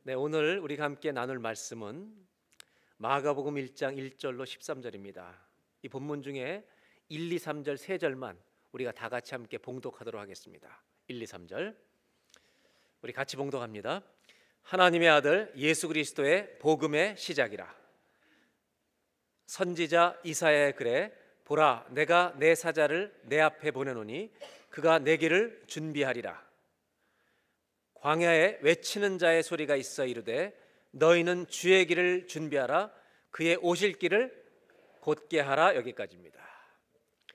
네, 오늘 우리가 함께 나눌 말씀은 마가복음 1장 1절로 13절입니다. 이 본문 중에 1, 2, 3절 세 절만 우리가 다 같이 함께 봉독하도록 하겠습니다. 1, 2, 3절 우리 같이 봉독합니다. 하나님의 아들 예수 그리스도의 복음의 시작이라. 선지자 이사야의 글에 보라, 내가 내 사자를 내 앞에 보내노니 그가 내 길을 준비하리라. 광야에 외치는 자의 소리가 있어 이르되 너희는 주의 길을 준비하라. 그의 오실 길을 곧게 하라. 여기까지입니다.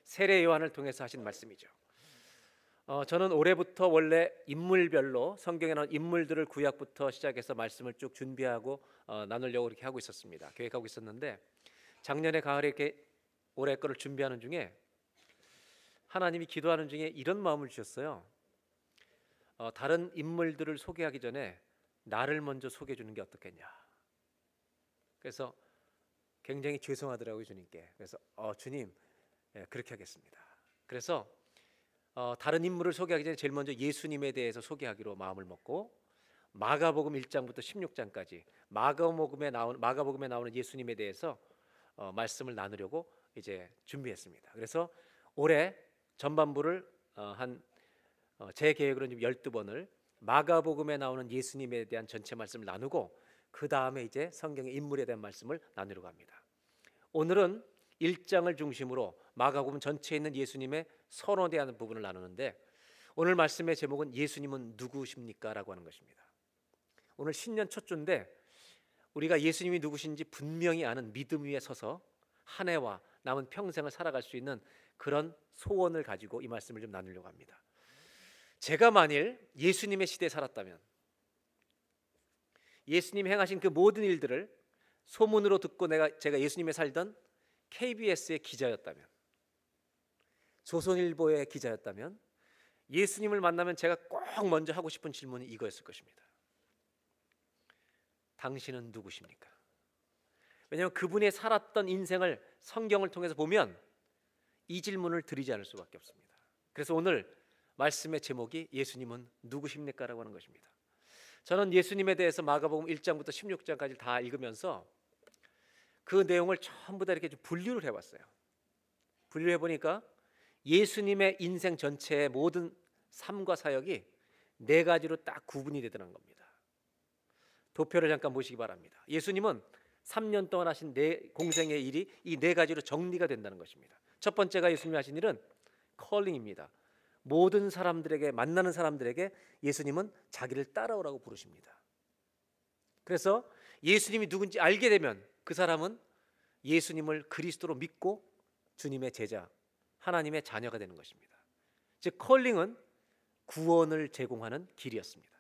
세례 요한을 통해서 하신 말씀이죠. 저는 올해부터 원래 인물별로 성경에 나온 인물들을 구약부터 시작해서 말씀을 쭉 준비하고 나누려고 이렇게 하고 있었습니다. 계획하고 있었는데 작년에 가을에 이렇게 올해 거를 준비하는 중에 하나님이 기도하는 중에 이런 마음을 주셨어요. 다른 인물들을 소개하기 전에 나를 먼저 소개해 주는 게 어떻겠냐. 그래서 굉장히 죄송하더라고요, 주님께. 그래서 주님, 그렇게 하겠습니다. 그래서 다른 인물을 소개하기 전에 제일 먼저 예수님에 대해서 소개하기로 마음을 먹고 마가복음 1장부터 16장까지 마가복음에 나오는 예수님에 대해서 말씀을 나누려고 이제 준비했습니다. 그래서 올해 전반부를 제 계획으로는 12번을 마가복음에 나오는 예수님에 대한 전체 말씀을 나누고 그 다음에 이제 성경의 인물에 대한 말씀을 나누려고 합니다. 오늘은 1장을 중심으로 마가복음 전체에 있는 예수님의 선언에 대한 부분을 나누는데 오늘 말씀의 제목은 예수님은 누구십니까? 라고 하는 것입니다. 오늘 신년 첫 주인데 우리가 예수님이 누구신지 분명히 아는 믿음 위에 서서 한 해와 남은 평생을 살아갈 수 있는 그런 소원을 가지고 이 말씀을 좀 나누려고 합니다. 제가 만일 예수님의 시대에 살았다면 예수님 행하신 그 모든 일들을 소문으로 듣고 제가 예수님에 살던 KBS의 기자였다면, 조선일보의 기자였다면 예수님을 만나면 제가 꼭 먼저 하고 싶은 질문이 이거였을 것입니다. 당신은 누구십니까? 왜냐하면 그분이 살았던 인생을 성경을 통해서 보면 이 질문을 드리지 않을 수밖에 없습니다. 그래서 오늘 말씀의 제목이 예수님은 누구십니까? 라고 하는 것입니다. 저는 예수님에 대해서 마가복음 1장부터 16장까지 다 읽으면서 그 내용을 전부 다 이렇게 좀 분류를 해봤어요. 분류해 보니까 예수님의 인생 전체의 모든 삶과 사역이 네 가지로 딱 구분이 되더라는 겁니다. 도표를 잠깐 보시기 바랍니다. 예수님은 3년 동안 하신 공생의 일이 이 네 가지로 정리가 된다는 것입니다. 첫 번째가 예수님이 하신 일은 컬링입니다. 모든 사람들에게, 만나는 사람들에게 예수님은 자기를 따라오라고 부르십니다. 그래서 예수님이 누군지 알게 되면 그 사람은 예수님을 그리스도로 믿고 주님의 제자, 하나님의 자녀가 되는 것입니다. 즉 컬링은 구원을 제공하는 길이었습니다.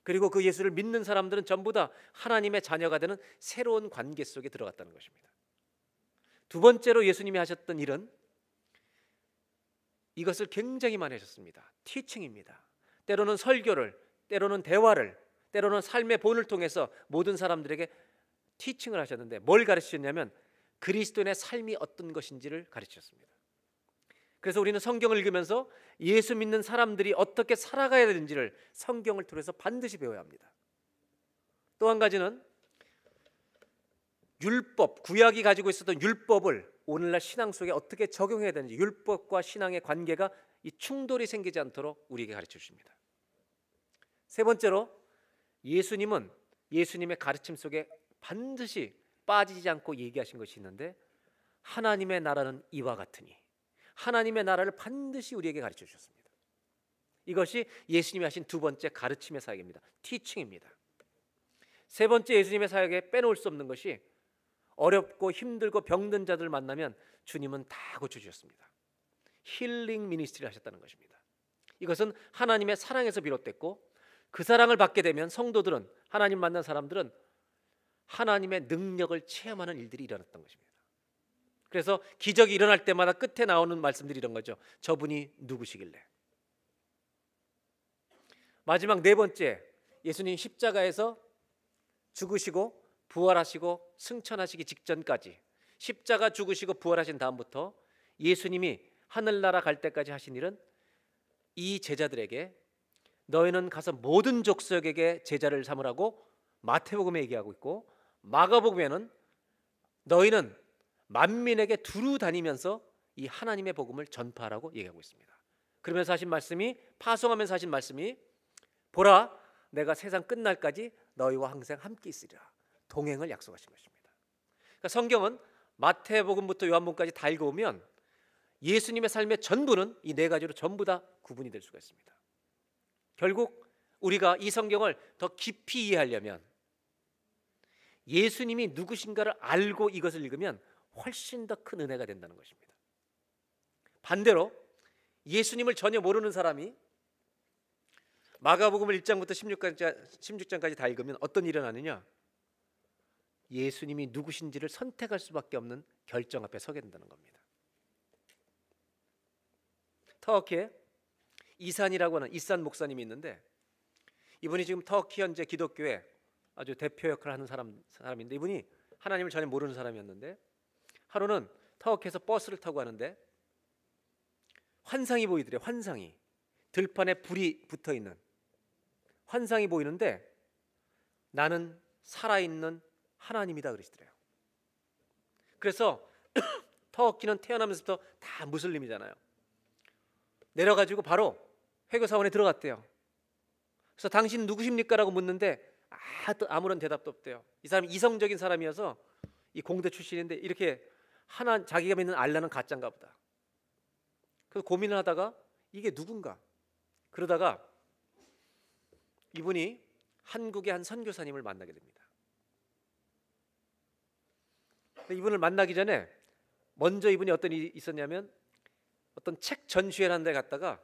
그리고 그 예수를 믿는 사람들은 전부 다 하나님의 자녀가 되는 새로운 관계 속에 들어갔다는 것입니다. 두 번째로 예수님이 하셨던 일은 이것을 굉장히 많이 하셨습니다. 티칭입니다. 때로는 설교를, 때로는 대화를, 때로는 삶의 본을 통해서 모든 사람들에게 티칭을 하셨는데 뭘 가르치셨냐면 그리스도인의 삶이 어떤 것인지를 가르치셨습니다. 그래서 우리는 성경을 읽으면서 예수 믿는 사람들이 어떻게 살아가야 되는지를 성경을 통해서 반드시 배워야 합니다. 또 한 가지는 율법, 구약이 가지고 있었던 율법을 오늘날 신앙 속에 어떻게 적용해야 되는지, 율법과 신앙의 관계가 이 충돌이 생기지 않도록 우리에게 가르쳐 주십니다. 세 번째로 예수님은 예수님의 가르침 속에 반드시 빠지지 않고 얘기하신 것이 있는데 하나님의 나라는 이와 같으니, 하나님의 나라를 반드시 우리에게 가르쳐 주셨습니다. 이것이 예수님이 하신 두 번째 가르침의 사역입니다. 티칭입니다. 세 번째 예수님의 사역에 빼놓을 수 없는 것이 어렵고 힘들고 병든 자들 만나면 주님은 다 고쳐주셨습니다. 힐링 미니스트리를 하셨다는 것입니다. 이것은 하나님의 사랑에서 비롯됐고 그 사랑을 받게 되면 성도들은, 하나님 만난 사람들은 하나님의 능력을 체험하는 일들이 일어났던 것입니다. 그래서 기적이 일어날 때마다 끝에 나오는 말씀들이 이런 거죠. 저분이 누구시길래. 마지막 네 번째, 예수님 십자가에서 죽으시고 부활하시고 승천하시기 직전까지, 십자가 죽으시고 부활하신 다음부터 예수님이 하늘나라 갈 때까지 하신 일은 이 제자들에게 너희는 가서 모든 족속에게 제자를 삼으라고 마태복음에 얘기하고 있고, 마가복음에는 너희는 만민에게 두루 다니면서 이 하나님의 복음을 전파하라고 얘기하고 있습니다. 그러면서 하신 말씀이, 파송하면서 하신 말씀이, 보라 내가 세상 끝날까지 너희와 항상 함께 있으리라, 동행을 약속하신 것입니다. 그러니까 성경은 마태복음부터 요한복음까지 다 읽어보면 예수님의 삶의 전부는 이 네 가지로 전부 다 구분이 될 수가 있습니다. 결국 우리가 이 성경을 더 깊이 이해하려면 예수님이 누구신가를 알고 이것을 읽으면 훨씬 더 큰 은혜가 된다는 것입니다. 반대로 예수님을 전혀 모르는 사람이 마가복음을 1장부터 16장까지 다 읽으면 어떤 일이 일어나느냐? 예수님이 누구신지를 선택할 수밖에 없는 결정 앞에 서게 된다는 겁니다. 터키에 이산이라고 하는 이산 목사님이 있는데, 이분이 지금 터키 현재 기독교의 아주 대표 역할을 하는 사람인데, 이분이 하나님을 전혀 모르는 사람이었는데, 하루는 터키에서 버스를 타고 가는데 환상이 보이더래요. 환상이, 들판에 불이 붙어있는 환상이 보이는데, 나는 살아있는 하나님이다 그러시더래요. 그래서 터키는 태어나면서부터 다 무슬림이잖아요. 내려가지고 바로 회교사원에 들어갔대요. 그래서 당신 누구십니까? 라고 묻는데 아무런 대답도 없대요. 이 사람이 이성적인 사람이어서 이 공대 출신인데, 이렇게 자기가 믿는 알라는 가짜인가 보다. 그래서 고민을 하다가 이게 누군가, 그러다가 이분이 한국의 한 선교사님을 만나게 됩니다. 이분을 만나기 전에 먼저 이분이 어떤 일이 있었냐면, 어떤 책 전시회라는 데 갔다가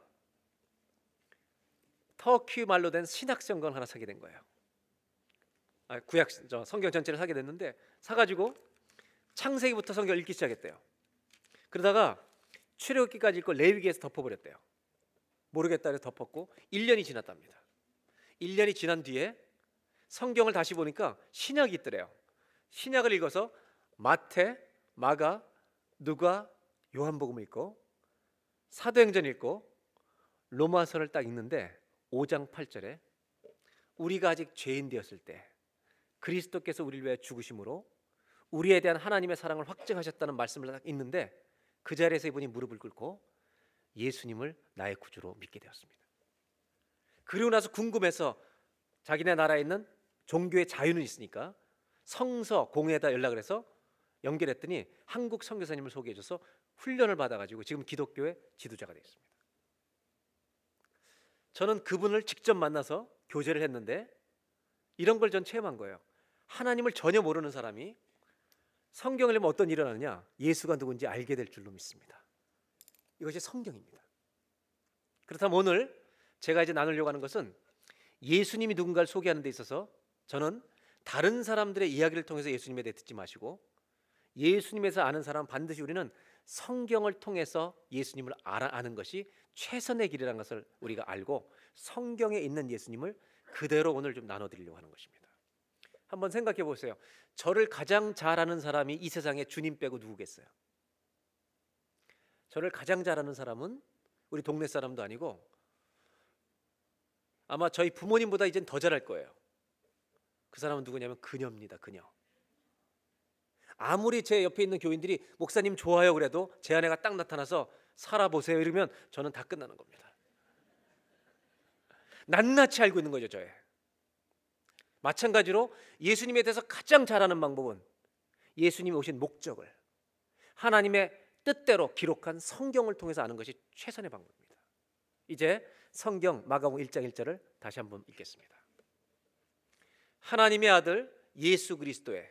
터키 말로 된 신약성경을 하나 사게 된 거예요. 성경 전체를 사게 됐는데, 사가지고 창세기부터 성경 읽기 시작했대요. 그러다가 출애굽기까지 읽고 레위기에서 덮어버렸대요. 모르겠다 해서 덮었고 1년이 지났답니다. 1년이 지난 뒤에 성경을 다시 보니까 신약이 있더래요. 신약을 읽어서 마태, 마가, 누가, 요한복음을 읽고 사도행전 읽고 로마서를 딱 읽는데 5장 8절에 우리가 아직 죄인 되었을 때 그리스도께서 우리를 위해 죽으심으로 우리에 대한 하나님의 사랑을 확증하셨다는 말씀을 딱 읽는데, 그 자리에서 이분이 무릎을 꿇고 예수님을 나의 구주로 믿게 되었습니다. 그리고 나서 궁금해서 자기네 나라에 있는 종교의 자유는 있으니까 성서 공회에다 연락을 해서 연결했더니 한국 선교사님을 소개해줘서 훈련을 받아가지고 지금 기독교의 지도자가 되어 있습니다. 저는 그분을 직접 만나서 교제를 했는데 이런 걸 전 체험한 거예요. 하나님을 전혀 모르는 사람이 성경을 읽으면 어떤 일이 일어나느냐? 예수가 누군지 알게 될 줄로 믿습니다. 이것이 성경입니다. 그렇다면 오늘 제가 이제 나누려고 하는 것은, 예수님이 누군가를 소개하는 데 있어서 저는 다른 사람들의 이야기를 통해서 예수님에 대해 듣지 마시고, 예수님에서 아는 사람은 반드시 우리는 성경을 통해서 예수님을 아는 것이 최선의 길이라는 것을 우리가 알고, 성경에 있는 예수님을 그대로 오늘 좀 나눠드리려고 하는 것입니다. 한번 생각해 보세요. 저를 가장 잘 아는 사람이 이 세상에 주님 빼고 누구겠어요? 저를 가장 잘 아는 사람은 우리 동네 사람도 아니고 아마 저희 부모님보다 이젠 더 잘할 거예요. 그 사람은 누구냐면 그녀입니다. 그녀. 아무리 제 옆에 있는 교인들이 목사님 좋아요 그래도 제 아내가 딱 나타나서 살아보세요 이러면 저는 다 끝나는 겁니다. 낱낱이 알고 있는 거죠. 저에. 마찬가지로 예수님에 대해서 가장 잘 아는 방법은 예수님이 오신 목적을, 하나님의 뜻대로 기록한 성경을 통해서 아는 것이 최선의 방법입니다. 이제 성경 마가복음 1장 1절을 다시 한번 읽겠습니다. 하나님의 아들 예수 그리스도의,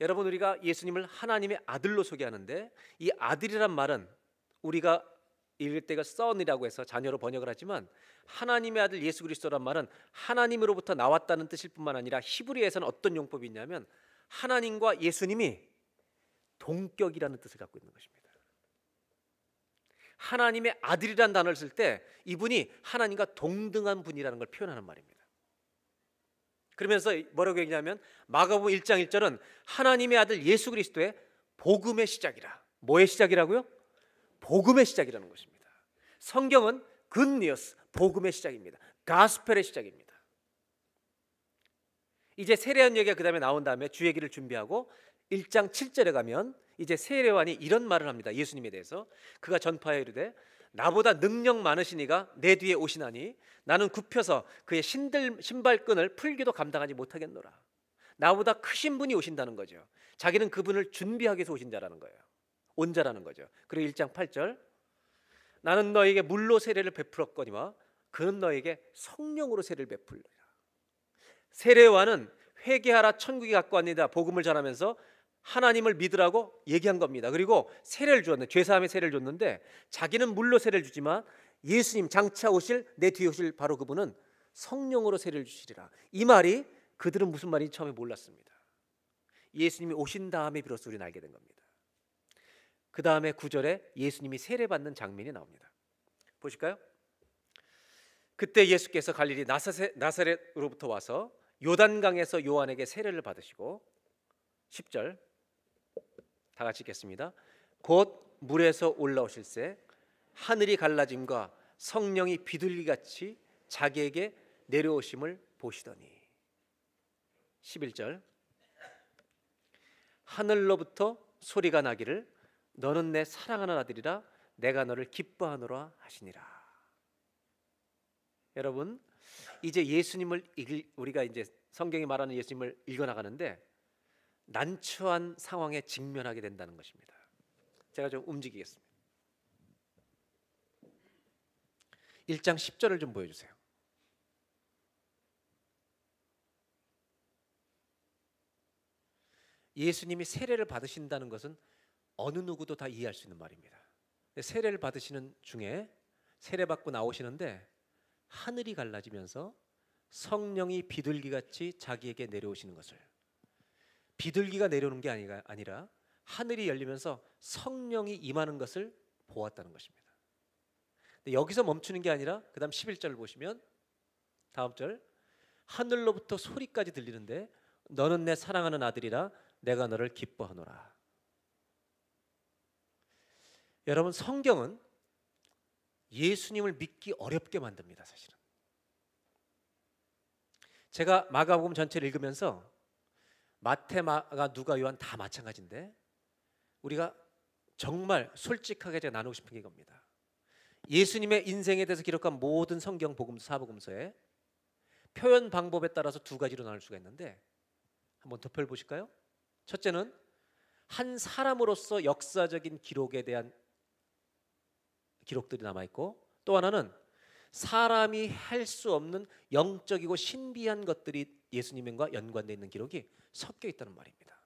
여러분 우리가 예수님을 하나님의 아들로 소개하는데, 이 아들이란 말은 우리가 읽을 때가 son이라고 해서 자녀로 번역을 하지만, 하나님의 아들 예수 그리스도란 말은 하나님으로부터 나왔다는 뜻일 뿐만 아니라 히브리에서는 어떤 용법이 있냐면 하나님과 예수님이 동격이라는 뜻을 갖고 있는 것입니다. 하나님의 아들이라는 단어를 쓸 때 이분이 하나님과 동등한 분이라는 걸 표현하는 말입니다. 그러면서 뭐라고 얘기냐면 마가복음 1장 1절은 하나님의 아들 예수 그리스도의 복음의 시작이라. 뭐의 시작이라고요? 복음의 시작이라는 것입니다. 성경은 굿 뉴스, 복음의 시작입니다. 가스펠의 시작입니다. 이제 세례요한 얘기가 그 다음에 나온 다음에 주얘기를 준비하고 1장 7절에 가면 이제 세례요한이 이런 말을 합니다. 예수님에 대해서 그가 전파하여 이르되 나보다 능력 많으신 이가 내 뒤에 오시나니 나는 굽혀서 그의 신발끈을 풀기도 감당하지 못하겠노라. 나보다 크신 분이 오신다는 거죠. 자기는 그분을 준비하기 위해서 오신 자라는 거예요. 온 자라는 거죠. 그리고 1장 8절 나는 너에게 물로 세례를 베풀었거니와 그는 너에게 성령으로 세례를 베풀리라. 세례요한은 회개하라 천국이 가까웠니다 복음을 전하면서 하나님을 믿으라고 얘기한 겁니다. 그리고 세례를 주었는데 죄사함의 세례를 줬는데 자기는 물로 세례를 주지만 예수님 장차 오실 내 뒤에 오실 바로 그분은 성령으로 세례를 주시리라. 이 말이 그들은 무슨 말인지 처음에 몰랐습니다. 예수님이 오신 다음에 비로소 우리는 알게 된 겁니다. 그 다음에 9절에 예수님이 세례받는 장면이 나옵니다. 보실까요? 그때 예수께서 갈릴리 나사렛으로부터 와서 요단강에서 요한에게 세례를 받으시고 10절 다 같이 읽겠습니다. 곧 물에서 올라오실새 하늘이 갈라짐과 성령이 비둘기같이 자기에게 내려오심을 보시더니 11절 하늘로부터 소리가 나기를 너는 내 사랑하는 아들이라 내가 너를 기뻐하노라 하시니라. 여러분 이제 예수님을 우리가 이제 성경이 말하는 예수님을 읽어나가는데 난처한 상황에 직면하게 된다는 것입니다. 제가 좀 움직이겠습니다. 1장 10절을 좀 보여주세요. 예수님이 세례를 받으신다는 것은 어느 누구도 다 이해할 수 있는 말입니다. 세례를 받으시는 중에 세례받고 나오시는데 하늘이 갈라지면서 성령이 비둘기같이 자기에게 내려오시는 것을, 비둘기가 내려오는 게 아니라 하늘이 열리면서 성령이 임하는 것을 보았다는 것입니다. 근데 여기서 멈추는 게 아니라 그 다음 11절을 보시면 다음 절 하늘로부터 소리까지 들리는데 너는 내 사랑하는 아들이라 내가 너를 기뻐하노라. 여러분 성경은 예수님을 믿기 어렵게 만듭니다. 사실은 제가 마가복음 전체를 읽으면서 마태, 마가, 누가, 요한 다 마찬가지인데 우리가 정말 솔직하게 제가 나누고 싶은 게 이겁니다. 예수님의 인생에 대해서 기록한 모든 성경 복음서, 사복음서에 표현 방법에 따라서 두 가지로 나눌 수가 있는데 한번 덮여 보실까요? 첫째는 한 사람으로서 역사적인 기록에 대한 기록들이 남아있고, 또 하나는 사람이 할 수 없는 영적이고 신비한 것들이 예수님과 연관되어 있는 기록이 섞여 있다는 말입니다.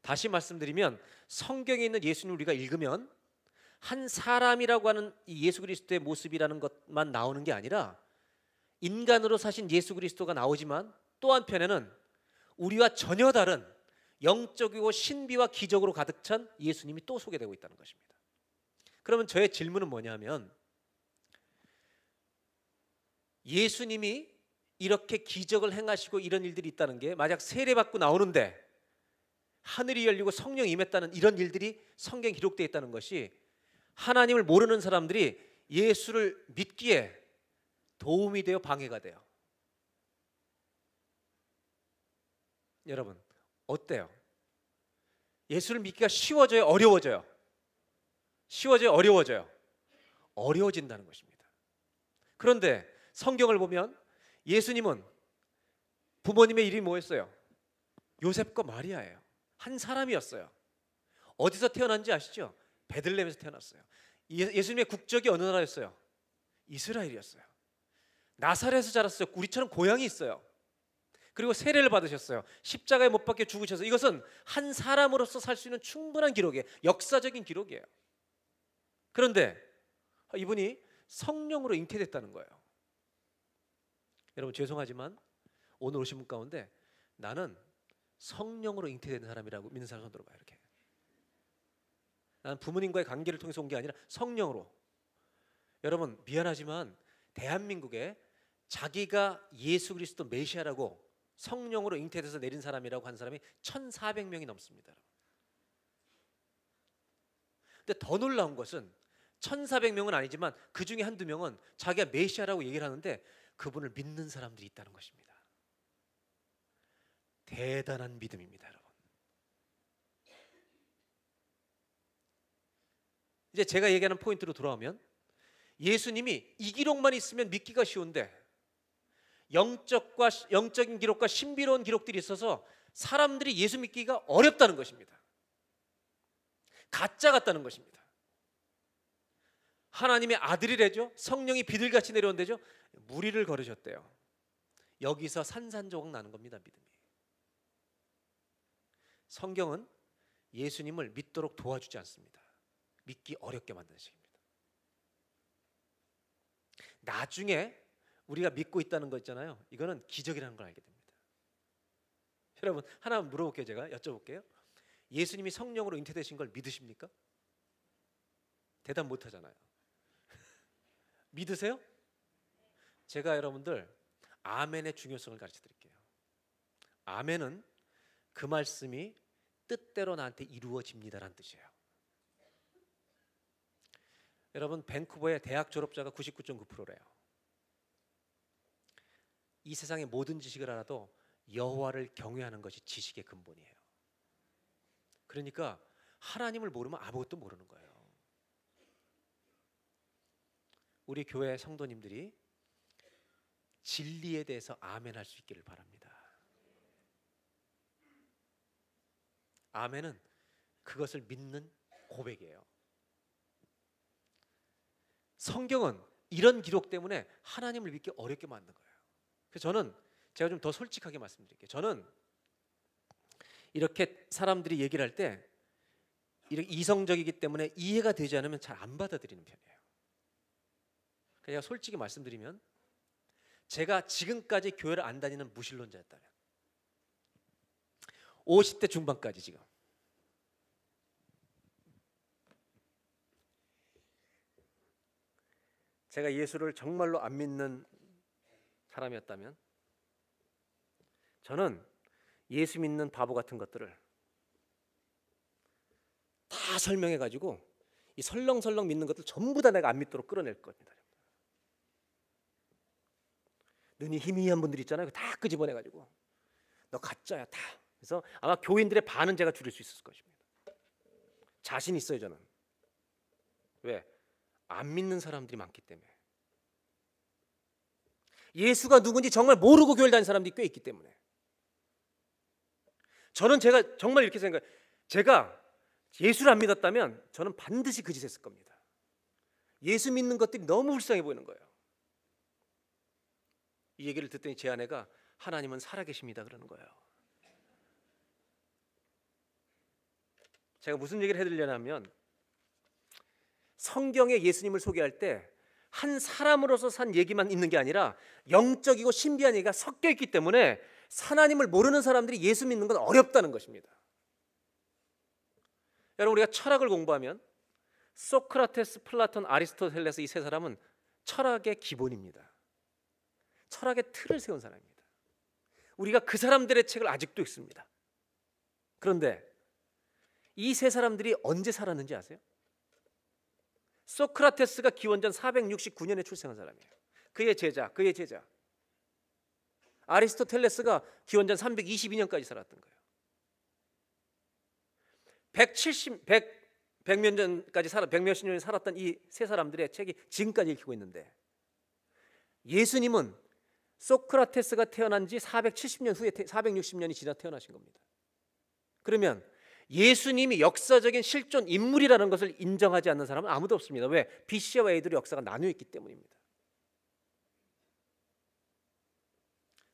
다시 말씀드리면 성경에 있는 예수님을 우리가 읽으면 한 사람이라고 하는 이 예수 그리스도의 모습이라는 것만 나오는 게 아니라 인간으로 사신 예수 그리스도가 나오지만 또 한편에는 우리와 전혀 다른 영적이고 신비와 기적으로 가득 찬 예수님이 또 소개되고 있다는 것입니다. 그러면 저의 질문은 뭐냐면 예수님이 이렇게 기적을 행하시고 이런 일들이 있다는 게 만약 세례받고 나오는데 하늘이 열리고 성령이 임했다는 이런 일들이 성경에 기록되어 있다는 것이 하나님을 모르는 사람들이 예수를 믿기에 도움이 되어 방해가 돼요. 여러분 어때요? 예수를 믿기가 쉬워져요? 어려워져요? 쉬워져요? 어려워져요? 어려워진다는 것입니다. 그런데 성경을 보면 예수님은 부모님의 이름이 뭐였어요? 요셉과 마리아예요. 한 사람이었어요. 어디서 태어난지 아시죠? 베들레헴에서 태어났어요. 예수님의 국적이 어느 나라였어요? 이스라엘이었어요. 나사렛에서 자랐어요. 우리처럼 고향이 있어요. 그리고 세례를 받으셨어요. 십자가에 못 박혀 죽으셔서, 이것은 한 사람으로서 살 수 있는 충분한 기록이에요. 역사적인 기록이에요. 그런데 이분이 성령으로 잉태됐다는 거예요. 여러분 죄송하지만 오늘 오신 분 가운데 나는 성령으로 잉태된 사람이라고 믿는 사람 손 들어봐요. 이렇게 나는 부모님과의 관계를 통해서 온 게 아니라 성령으로. 여러분 미안하지만 대한민국에 자기가 예수 그리스도 메시아라고 성령으로 잉태돼서 내린 사람이라고 한 사람이 1,400명이 넘습니다. 근데 더 놀라운 것은 1,400명은 아니지만 그 중에 한두 명은 자기가 메시아라고 얘기를 하는데 그분을 믿는 사람들이 있다는 것입니다. 대단한 믿음입니다, 여러분. 이제 제가 얘기하는 포인트로 돌아오면, 예수님이 이 기록만 있으면 믿기가 쉬운데 영적인 기록과 신비로운 기록들이 있어서 사람들이 예수 믿기가 어렵다는 것입니다. 가짜 같다는 것입니다. 하나님의 아들이래죠. 성령이 비둘기같이 내려온대죠. 무리를 걸으셨대요. 여기서 산산조각 나는 겁니다, 믿음이. 성경은 예수님을 믿도록 도와주지 않습니다. 믿기 어렵게 만드는 식입니다. 나중에 우리가 믿고 있다는 거 있잖아요. 이거는 기적이라는 걸 알게 됩니다. 여러분, 하나 물어볼게요. 제가 여쭤볼게요. 예수님이 성령으로 잉태되신 걸 믿으십니까? 대답 못 하잖아요. 믿으세요? 제가 여러분들 아멘의 중요성을 가르쳐 드릴게요. 아멘은 그 말씀이 뜻대로 나한테 이루어집니다라는 뜻이에요. 여러분, 밴쿠버의 대학 졸업자가 99.9%래요. 이 세상의 모든 지식을 알아도 여호와를 경외하는 것이 지식의 근본이에요. 그러니까 하나님을 모르면 아무것도 모르는 거예요. 우리 교회 성도님들이 진리에 대해서 아멘할 수 있기를 바랍니다. 아멘은 그것을 믿는 고백이에요. 성경은 이런 기록 때문에 하나님을 믿기 어렵게 만든 거예요. 그래서 제가 좀 더 솔직하게 말씀드릴게요. 저는 이렇게 사람들이 얘기를 할 때 이렇게 이성적이기 때문에 이해가 되지 않으면 잘 안 받아들이는 편이에요. 그냥 솔직히 말씀드리면, 제가 지금까지 교회를 안 다니는 무신론자였다면 50대 중반까지 지금 제가 예수를 정말로 안 믿는 사람이었다면, 저는 예수 믿는 바보 같은 것들을 다 설명해 가지고 이 설렁설렁 믿는 것들 전부 다 내가 안 믿도록 끌어낼 겁니다. 눈이 희미한 분들 있잖아요. 다 끄집어내 가지고 너 가짜야 다. 그래서 아마 교인들의 반은 제가 줄일 수 있을 것입니다. 자신 있어요, 저는. 왜? 안 믿는 사람들이 많기 때문에. 예수가 누군지 정말 모르고 교회를 다니는 사람들이 꽤 있기 때문에. 제가 정말 이렇게 생각해요. 제가 예수를 안 믿었다면 저는 반드시 그 짓을 했을 겁니다. 예수 믿는 것들이 너무 불쌍해 보이는 거예요. 이 얘기를 듣더니 제 아내가 하나님은 살아계십니다 그러는 거예요. 제가 무슨 얘기를 해드리려냐면, 성경에 예수님을 소개할 때 한 사람으로서 산 얘기만 있는 게 아니라 영적이고 신비한 얘기가 섞여 있기 때문에 하나님을 모르는 사람들이 예수 믿는 건 어렵다는 것입니다. 여러분, 우리가 철학을 공부하면 소크라테스, 플라톤, 아리스토텔레스 이 세 사람은 철학의 기본입니다. 철학의 틀을 세운 사람입니다. 우리가 그 사람들의 책을 아직도 읽습니다. 그런데 이 세 사람들이 언제 살았는지 아세요? 소크라테스가 기원전 469년에 출생한 사람이에요. 그의 제자. 아리스토텔레스가 기원전 322년까지 살았던 거예요. 100몇십 년이 살았던 이 세 사람들의 책이 지금까지 읽히고 있는데, 예수님은 소크라테스가 태어난 지 470년 후에 460년이 지나 태어나신 겁니다. 그러면 예수님이 역사적인 실존 인물이라는 것을 인정하지 않는 사람은 아무도 없습니다. 왜? BC와 AD로 역사가 나뉘어 있기 때문입니다.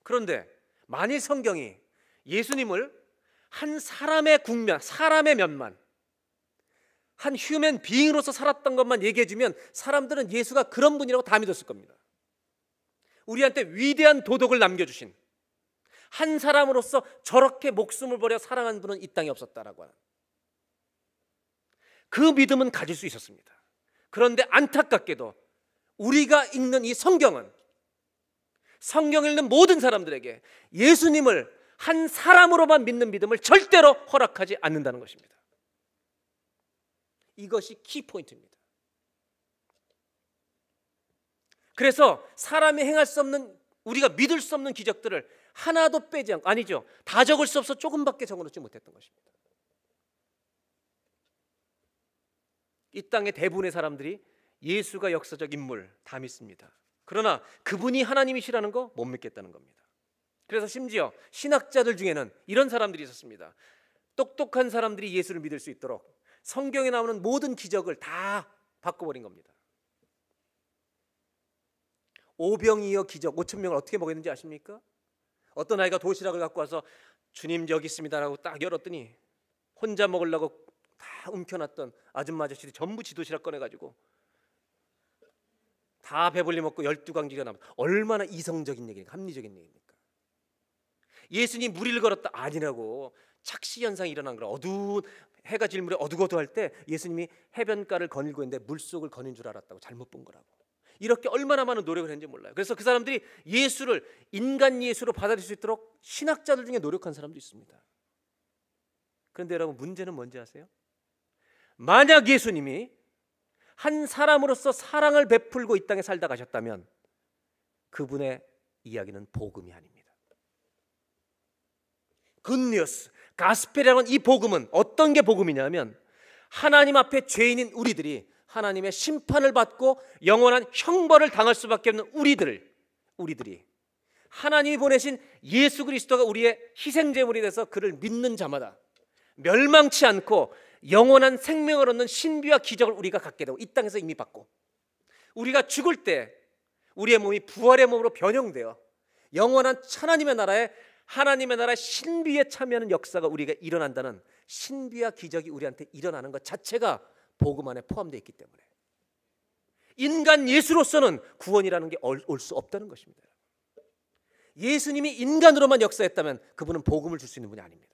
그런데 만일 성경이 예수님을 한 사람의 국면, 사람의 면만, 한 휴먼 비잉으로서 살았던 것만 얘기해 주면 사람들은 예수가 그런 분이라고 다 믿었을 겁니다. 우리한테 위대한 도덕을 남겨주신, 한 사람으로서 저렇게 목숨을 버려 사랑한 분은 이 땅에 없었다라고 하는 그 믿음은 가질 수 있었습니다. 그런데 안타깝게도 우리가 읽는 이 성경은, 성경을 읽는 모든 사람들에게 예수님을 한 사람으로만 믿는 믿음을 절대로 허락하지 않는다는 것입니다. 이것이 키포인트입니다. 그래서 사람이 행할 수 없는, 우리가 믿을 수 없는 기적들을 하나도 빼지 않고, 아니죠, 다 적을 수 없어 조금밖에 적어놓지 못했던 것입니다. 이 땅의 대부분의 사람들이 예수가 역사적 인물 다 믿습니다. 그러나 그분이 하나님이시라는 거 못 믿겠다는 겁니다. 그래서 심지어 신학자들 중에는 이런 사람들이 있었습니다. 똑똑한 사람들이 예수를 믿을 수 있도록 성경에 나오는 모든 기적을 다 바꿔버린 겁니다. 오병이어 기적 5천 명을 어떻게 먹였는지 아십니까? 어떤 아이가 도시락을 갖고 와서 주님 여기 있습니다라고 딱 열었더니 혼자 먹으려고 다 움켜놨던 아줌마 아저씨들이 전부 지도시락 꺼내가지고 다 배불리 먹고 12광지가 남았다. 얼마나 이성적인 얘기입니까? 합리적인 얘기입니까? 예수님 무리를 걸었다 아니라고. 착시 현상이 일어난 거라. 어두운 해가 질 무렵 어두워도 때 예수님이 해변가를 거닐고 있는데 물속을 거닌 줄 알았다고. 잘못 본 거라고. 이렇게 얼마나 많은 노력을 했는지 몰라요. 그래서 그 사람들이 예수를 인간 예수로 받아들일 수 있도록 신학자들 중에 노력한 사람도 있습니다. 그런데 여러분, 문제는 뭔지 아세요? 만약 예수님이 한 사람으로서 사랑을 베풀고 이 땅에 살다 가셨다면 그분의 이야기는 복음이 아닙니다. 굿뉴스, 가스펠이라는 이 복음은 어떤 게 복음이냐면 하나님 앞에 죄인인 우리들이 하나님의 심판을 받고 영원한 형벌을 당할 수밖에 없는 우리들이 하나님이 보내신 예수 그리스도가 우리의 희생제물이 돼서 그를 믿는 자마다 멸망치 않고 영원한 생명을 얻는 신비와 기적을 우리가 갖게 되고 이 땅에서 이미 받고, 우리가 죽을 때 우리의 몸이 부활의 몸으로 변형되어 영원한 하나님의 나라의 신비에 참여하는 역사가 우리가 일어난다는 신비와 기적이 우리한테 일어나는 것 자체가 복음 안에 포함되어 있기 때문에 인간 예수로서는 구원이라는 게 올 수 없다는 것입니다. 예수님이 인간으로만 역사했다면 그분은 복음을 줄 수 있는 분이 아닙니다.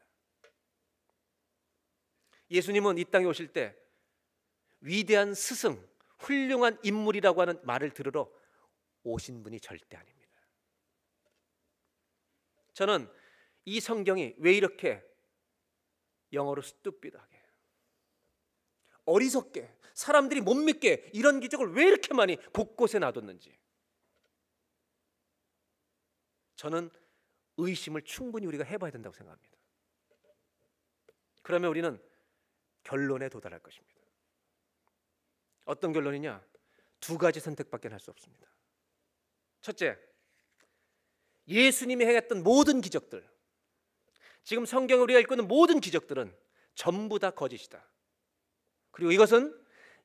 예수님은 이 땅에 오실 때 위대한 스승, 훌륭한 인물이라고 하는 말을 들으러 오신 분이 절대 아닙니다. 저는 이 성경이 왜 이렇게 영어로 stupid하게, 어리석게, 사람들이 못 믿게 이런 기적을 왜 이렇게 많이 곳곳에 놔뒀는지 저는 의심을 충분히 우리가 해봐야 된다고 생각합니다. 그러면 우리는 결론에 도달할 것입니다. 어떤 결론이냐? 두 가지 선택밖에 할 수 없습니다. 첫째, 예수님이 행했던 모든 기적들, 지금 성경을 우리가 읽고 있는 모든 기적들은 전부 다 거짓이다. 그리고 이것은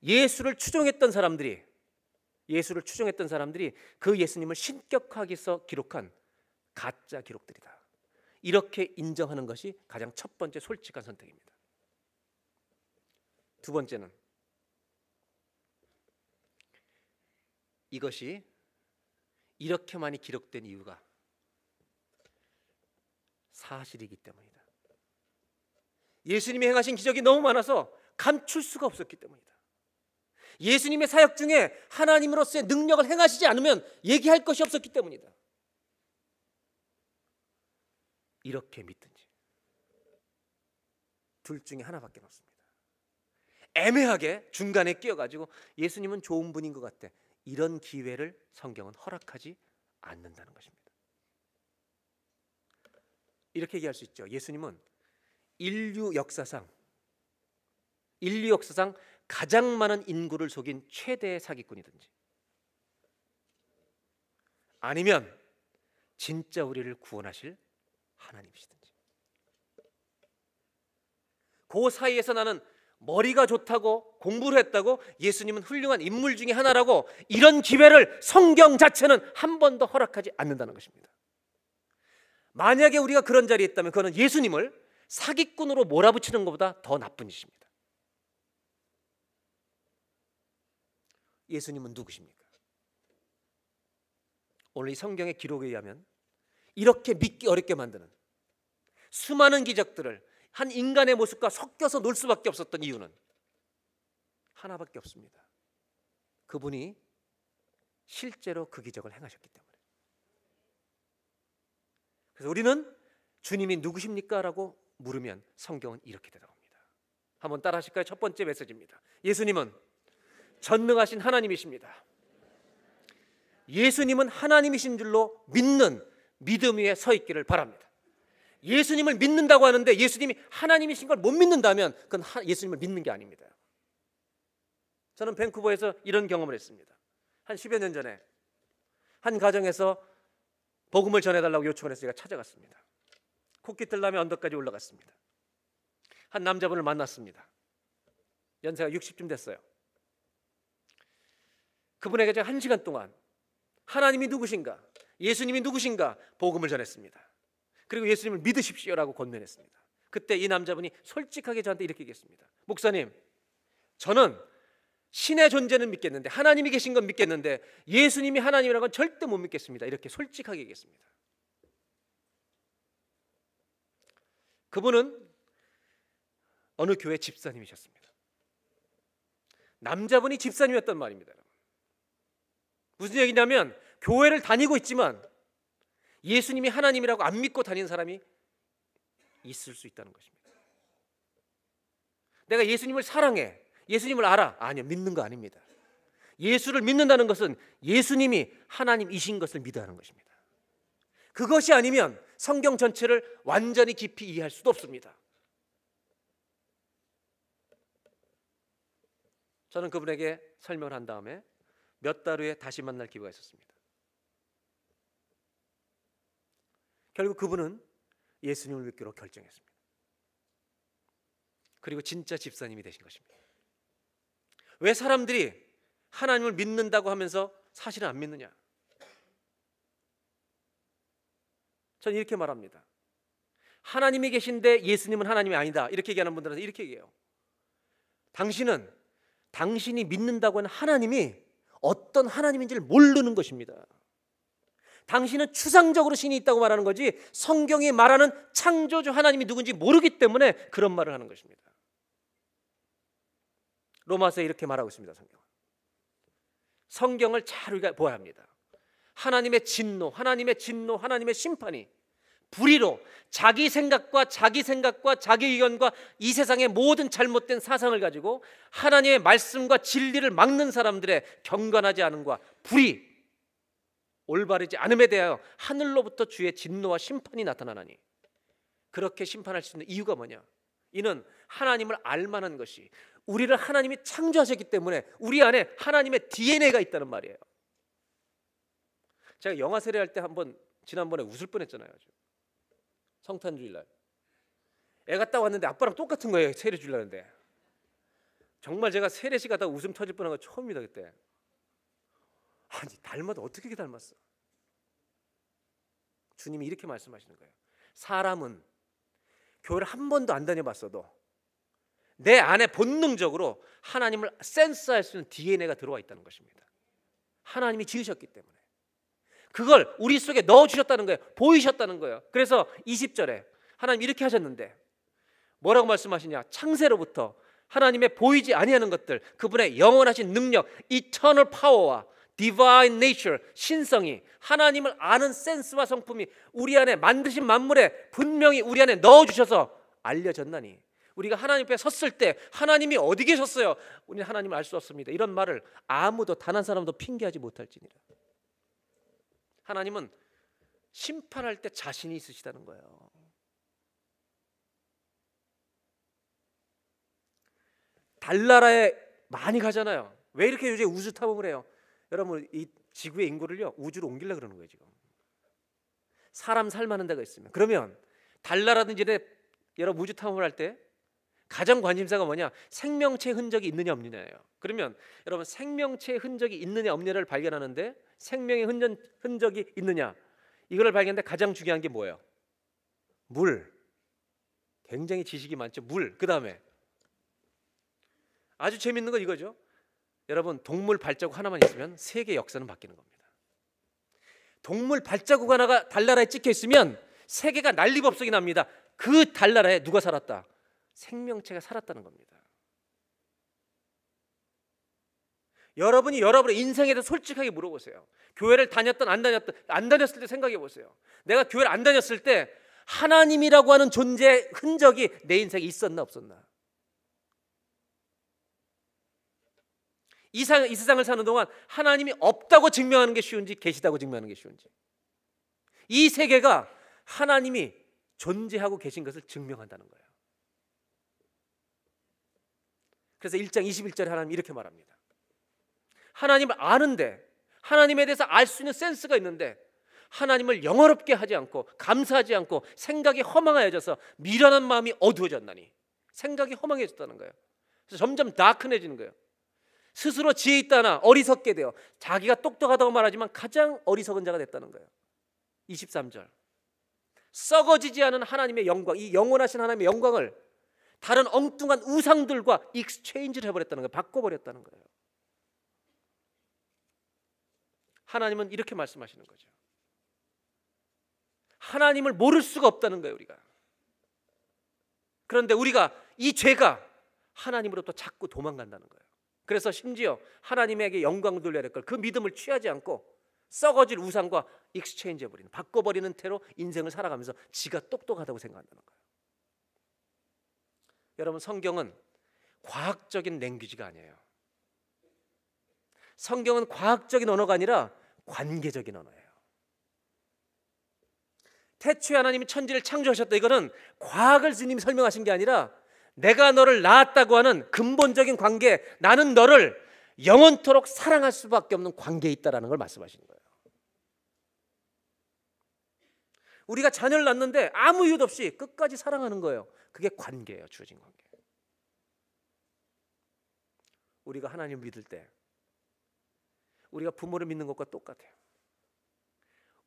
예수를 추종했던 사람들이 그 예수님을 신격화해서 기록한 가짜 기록들이다. 이렇게 인정하는 것이 가장 첫 번째 솔직한 선택입니다. 두 번째는 이것이 이렇게 많이 기록된 이유가 사실이기 때문이다. 예수님이 행하신 기적이 너무 많아서 감출 수가 없었기 때문이다. 예수님의 사역 중에 하나님으로서의 능력을 행하시지 않으면 얘기할 것이 없었기 때문이다. 이렇게 믿든지 둘 중에 하나밖에 없습니다. 애매하게 중간에 끼어가지고 예수님은 좋은 분인 것 같아, 이런 기회를 성경은 허락하지 않는다는 것입니다. 이렇게 얘기할 수 있죠. 예수님은 인류 역사상 가장 많은 인구를 속인 최대의 사기꾼이든지, 아니면 진짜 우리를 구원하실 하나님이시든지, 그 사이에서 나는 머리가 좋다고 공부를 했다고 예수님은 훌륭한 인물 중에 하나라고, 이런 기회를 성경 자체는 한 번도 허락하지 않는다는 것입니다. 만약에 우리가 그런 자리에 있다면 그거는 예수님을 사기꾼으로 몰아붙이는 것보다 더 나쁜 짓입니다. 예수님은 누구십니까? 오늘 이 성경의 기록에 의하면 이렇게 믿기 어렵게 만드는 수많은 기적들을 한 인간의 모습과 섞여서 놀 수밖에 없었던 이유는 하나밖에 없습니다. 그분이 실제로 그 기적을 행하셨기 때문에. 그래서 우리는 주님이 누구십니까? 라고 물으면 성경은 이렇게 대답합니다. 한번 따라 하실까요? 첫 번째 메시지입니다. 예수님은 전능하신 하나님이십니다. 예수님은 하나님이신 줄로 믿는 믿음 위에 서 있기를 바랍니다. 예수님을 믿는다고 하는데 예수님이 하나님이신 걸 못 믿는다면 그건 예수님을 믿는 게 아닙니다. 저는 밴쿠버에서 이런 경험을 했습니다. 한 10여 년 전에 한 가정에서 복음을 전해달라고 요청을 해서 제가 찾아갔습니다. 코키틀라메 언덕까지 올라갔습니다. 한 남자분을 만났습니다. 연세가 60쯤 됐어요. 그분에게 제가 1시간 동안 하나님이 누구신가, 예수님이 누구신가 복음을 전했습니다. 그리고 예수님을 믿으십시오라고 권면했습니다. 그때 이 남자분이 솔직하게 저한테 이렇게 얘기했습니다. 목사님, 저는 신의 존재는 믿겠는데, 하나님이 계신 건 믿겠는데 예수님이 하나님이라는 건 절대 못 믿겠습니다. 이렇게 솔직하게 얘기했습니다. 그분은 어느 교회 집사님이셨습니다. 남자분이 집사님이었단 말입니다. 무슨 얘기냐면 교회를 다니고 있지만 예수님이 하나님이라고 안 믿고 다니는 사람이 있을 수 있다는 것입니다. 내가 예수님을 사랑해, 예수님을 알아. 아니요, 믿는 거 아닙니다. 예수를 믿는다는 것은 예수님이 하나님이신 것을 믿어야 하는 것입니다. 그것이 아니면 성경 전체를 완전히 깊이 이해할 수도 없습니다. 저는 그분에게 설명을 한 다음에 몇 달 후에 다시 만날 기회가 있었습니다. 결국 그분은 예수님을 믿기로 결정했습니다. 그리고 진짜 집사님이 되신 것입니다. 왜 사람들이 하나님을 믿는다고 하면서 사실은 안 믿느냐? 저는 이렇게 말합니다. 하나님이 계신데 예수님은 하나님이 아니다, 이렇게 얘기하는 분들은 이렇게 얘기해요. 당신이 믿는다고 하는 하나님이 어떤 하나님인지를 모르는 것입니다. 당신은 추상적으로 신이 있다고 말하는 거지 성경이 말하는 창조주 하나님이 누군지 모르기 때문에 그런 말을 하는 것입니다. 로마서에 이렇게 말하고 있습니다. 성경을 잘 우리가 보아야 합니다. 하나님의 진노, 하나님의 심판이 불의로 자기 생각과 자기 의견과 이 세상의 모든 잘못된 사상을 가지고 하나님의 말씀과 진리를 막는 사람들의 경건하지 않음과 불의, 올바르지 않음에 대하여 하늘로부터 주의 진노와 심판이 나타나나니, 그렇게 심판할 수 있는 이유가 뭐냐? 이는 하나님을 알만한 것이, 우리를 하나님이 창조하셨기 때문에 우리 안에 하나님의 DNA가 있다는 말이에요. 제가 영화 세례할 때 지난번에 웃을 뻔했잖아요. 성탄주일날 애가 딱 왔는데 아빠랑 똑같은 거예요. 세례 주려는데 정말 제가 세례식 가다가 웃음 터질 뻔한 거 처음입니다. 그때 아니 닮아도 어떻게 이렇게 닮았어? 주님이 이렇게 말씀하시는 거예요. 사람은 교회를 한 번도 안 다녀봤어도 내 안에 본능적으로 하나님을 센스할 수 있는 DNA가 들어와 있다는 것입니다. 하나님이 지으셨기 때문에 그걸 우리 속에 넣어주셨다는 거예요. 보이셨다는 거예요. 그래서 20절에 하나님 이렇게 하셨는데 뭐라고 말씀하시냐? 창세로부터 하나님의 보이지 아니하는 것들, 그분의 영원하신 능력, eternal power와 divine nature, 신성이, 하나님을 아는 센스와 성품이 우리 안에 만드신 만물에 분명히 우리 안에 넣어주셔서 알려졌나니, 우리가 하나님 앞에 섰을 때 하나님이 어디 계셨어요? 우리는 하나님을 알 수 없습니다. 이런 말을 아무도 단 한 사람도 핑계하지 못할지니라. 하나님은 심판할 때 자신이 있으시다는 거예요. 달나라에 많이 가잖아요. 왜 이렇게 요새 우주 탐험을 해요? 여러분, 이 지구의 인구를요 우주로 옮기려고 그러는 거예요. 지금 사람 살만한 데가 있으면. 그러면 달나라든지 여러분 우주 탐험을 할 때 가장 관심사가 뭐냐? 생명체 흔적이 있느냐 없느냐예요. 그러면 여러분 생명체의 흔적이 있느냐 없느냐를 발견하는데, 생명의 흔적이 있느냐, 이거를 발견하는데 가장 중요한 게 뭐예요? 물. 굉장히 지식이 많죠. 물. 그 다음에 아주 재밌는 건 이거죠. 여러분 동물 발자국 하나만 있으면 세계 역사는 바뀌는 겁니다. 동물 발자국 하나가 달나라에 찍혀 있으면 세계가 난리법석이 납니다. 그 달나라에 누가 살았다? 생명체가 살았다는 겁니다. 여러분이 여러분의 인생에 대해 솔직하게 물어보세요. 교회를 다녔든 안 다녔을 때 생각해 보세요. 내가 교회를 안 다녔을 때 하나님이라고 하는 존재의 흔적이 내 인생에 있었나 없었나? 이 세상을 사는 동안 하나님이 없다고 증명하는 게 쉬운지 계시다고 증명하는 게 쉬운지, 이 세계가 하나님이 존재하고 계신 것을 증명한다는 거예요. 그래서 1장 21절에 하나님 이렇게 말합니다. 하나님을 아는데, 하나님에 대해서 알 수 있는 센스가 있는데 하나님을 영어롭게 하지 않고 감사하지 않고 생각이 허망해져서 미련한 마음이 어두워졌나니, 생각이 허망해졌다는 거예요. 그래서 점점 다크해지는 거예요. 스스로 지혜 있다나 어리석게 되어 자기가 똑똑하다고 말하지만 가장 어리석은 자가 됐다는 거예요. 23절, 썩어지지 않은 하나님의 영광, 이 영원하신 하나님의 영광을 다른 엉뚱한 우상들과 익스체인지를 해버렸다는 거예요. 바꿔버렸다는 거예요. 하나님은 이렇게 말씀하시는 거죠. 하나님을 모를 수가 없다는 거예요, 우리가. 그런데 우리가 이 죄가 하나님으로부터 자꾸 도망간다는 거예요. 그래서 심지어 하나님에게 영광을 돌려야 될 걸 그 믿음을 취하지 않고 썩어질 우상과 익스체인지 해버리는, 바꿔버리는 태로 인생을 살아가면서 지가 똑똑하다고 생각한다는 거예요. 여러분, 성경은 과학적인 랭귀지가 아니에요. 성경은 과학적인 언어가 아니라 관계적인 언어예요. 태초에 하나님이 천지를 창조하셨다, 이거는 과학을 스님이 설명하신 게 아니라 내가 너를 낳았다고 하는 근본적인 관계, 나는 너를 영원토록 사랑할 수밖에 없는 관계에 있다는 걸 말씀하시는 거예요. 우리가 자녀를 낳는데 아무 이유도 없이 끝까지 사랑하는 거예요. 그게 관계예요, 주어진 관계. 우리가 하나님을 믿을 때 우리가 부모를 믿는 것과 똑같아요.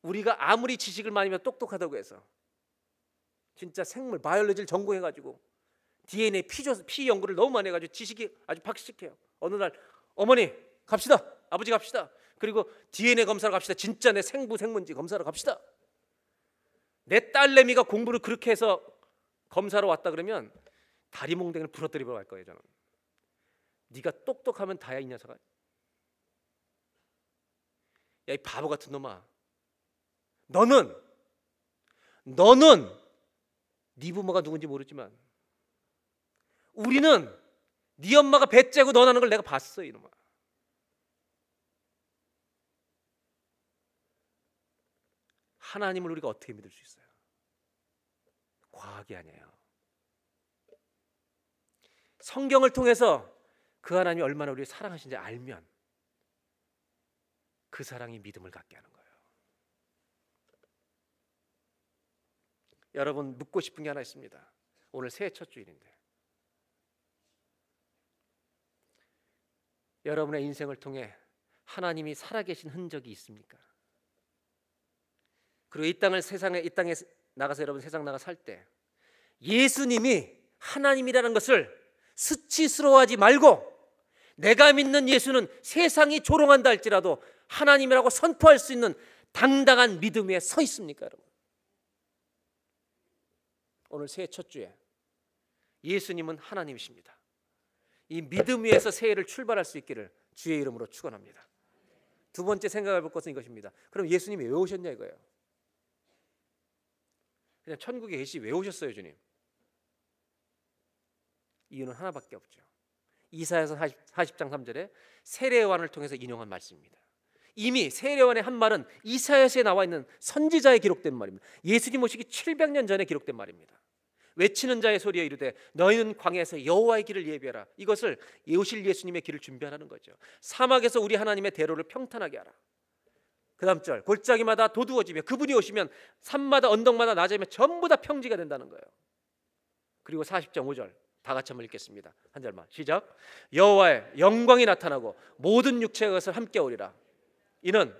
우리가 아무리 지식을 많이 배워 똑똑하다고 해서 진짜 생물, 바이올로지를 전공해가지고 DNA, 피 연구를 너무 많이 해가지고 지식이 아주 박식해요. 어느 날 어머니 갑시다, 아버지 갑시다, 그리고 DNA 검사로 갑시다, 진짜 내 생부 생문지 검사로 갑시다. 내 딸내미가 공부를 그렇게 해서 검사로 왔다 그러면 다리몽댕이를 부러뜨리러 갈 거예요. 저는. 네가 똑똑하면 다야, 이 녀석아. 야, 이 바보 같은 놈아, 너는 네 부모가 누군지 모르지만 우리는 네 엄마가 배 째고 너 나는 걸 내가 봤어, 이놈아. 하나님을 우리가 어떻게 믿을 수 있어요? 과학이 아니에요. 성경을 통해서 그 하나님이 얼마나 우리를 사랑하신지 알면 그 사랑이 믿음을 갖게 하는 거예요. 여러분, 묻고 싶은 게 하나 있습니다. 오늘 새해 첫 주일인데 여러분의 인생을 통해 하나님이 살아계신 흔적이 있습니까? 그리고 이 땅에 나가서 여러분 세상 나가 살 때 예수님이 하나님이라는 것을 수치스러워하지 말고 내가 믿는 예수는 세상이 조롱한다 할지라도 하나님이라고 선포할 수 있는 당당한 믿음 위에 서 있습니까, 여러분? 오늘 새해 첫 주에 예수님은 하나님이십니다. 이 믿음 위에서 새해를 출발할 수 있기를 주의 이름으로 축원합니다. 두 번째 생각해 볼 것은 이것입니다. 그럼 예수님이 왜 오셨냐 이거예요. 그냥 천국에 계시 왜 오셨어요, 주님? 이유는 하나밖에 없죠. 이사야서 40장 3절에 세례요한을 통해서 인용한 말씀입니다. 이미 세례요한의 한 말은 이사야서에 나와 있는 선지자에 기록된 말입니다. 예수님 오시기 700년 전에 기록된 말입니다. 외치는 자의 소리에 이르되 너희는 광야에서 여호와의 길을 예비하라. 이것을 오실 예수님의 길을 준비하라는 거죠. 사막에서 우리 하나님의 대로를 평탄하게 하라. 그 다음 절, 골짜기마다 도두어지며 그분이 오시면 산마다 언덕마다 낮아지며 전부 다 평지가 된다는 거예요. 그리고 40장 5절 다 같이 한번 읽겠습니다. 한 절만 시작. 여호와의 영광이 나타나고 모든 육체가 그것을 함께 오리라. 이는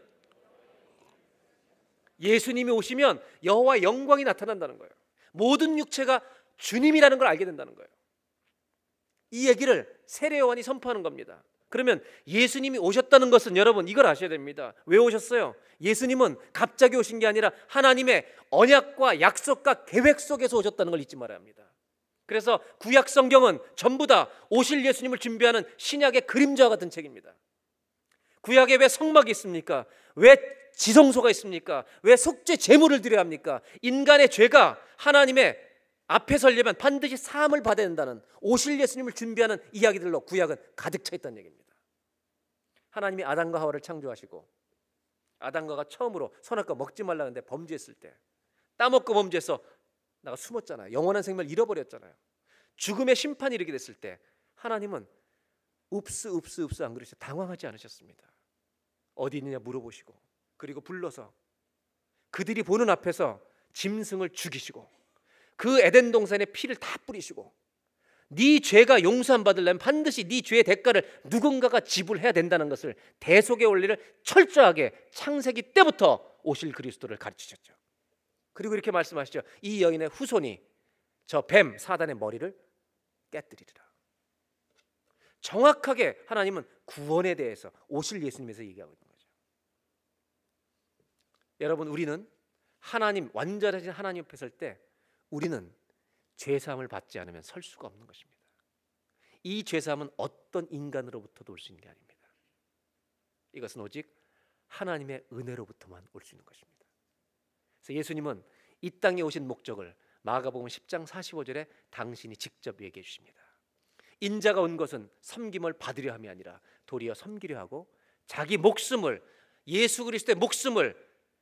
예수님이 오시면 여호와의 영광이 나타난다는 거예요. 모든 육체가 주님이라는 걸 알게 된다는 거예요. 이 얘기를 세례요한이 선포하는 겁니다. 그러면 예수님이 오셨다는 것은 여러분 이걸 아셔야 됩니다. 왜 오셨어요? 예수님은 갑자기 오신 게 아니라 하나님의 언약과 약속과 계획 속에서 오셨다는 걸 잊지 말아야 합니다. 그래서 구약 성경은 전부 다 오실 예수님을 준비하는 신약의 그림자와 같은 책입니다. 구약에 왜 성막이 있습니까? 왜 지성소가 있습니까? 왜 속죄 제물을 드려야 합니까? 인간의 죄가 하나님의 앞에 서려면 반드시 사함을 받아야 된다는 오실 예수님을 준비하는 이야기들로 구약은 가득 차 있다는 얘기입니다. 하나님이 아담과 하와를 창조하시고 아담과가 처음으로 선악과 먹지 말라 했는데 범죄했을 때, 따먹고 범죄해서 나가 숨었잖아요. 영원한 생명을 잃어버렸잖아요. 죽음의 심판이 이르게 됐을 때 하나님은 읍스 안 그러셨어요. 당황하지 않으셨습니다. 어디 있느냐 물어보시고, 그리고 불러서 그들이 보는 앞에서 짐승을 죽이시고 그 에덴 동산에 피를 다 뿌리시고, 네 죄가 용서함 받으려면 반드시 네 죄의 대가를 누군가가 지불해야 된다는 것을, 대속의 원리를 철저하게 창세기 때부터 오실 그리스도를 가르치셨죠. 그리고 이렇게 말씀하시죠. 이 여인의 후손이 저 뱀 사단의 머리를 깨뜨리리라. 정확하게 하나님은 구원에 대해서, 오실 예수님에서 얘기하고 있는 거죠. 여러분, 우리는 하나님, 완전하신 하나님 앞에 설 때 우리는 죄사함을 받지 않으면 설 수가 없는 것입니다. 이 죄사함은 어떤 인간으로부터도 올 수 있는 게 아닙니다. 이것은 오직 하나님의 은혜로부터만 올 수 있는 것입니다. 그래서 예수님은 이 땅에 오신 목적을 마가복음 10장 45절에 당신이 직접 얘기해 주십니다. 인자가 온 것은 섬김을 받으려 함이 아니라 도리어 섬기려 하고, 자기 목숨을, 예수 그리스도의 목숨을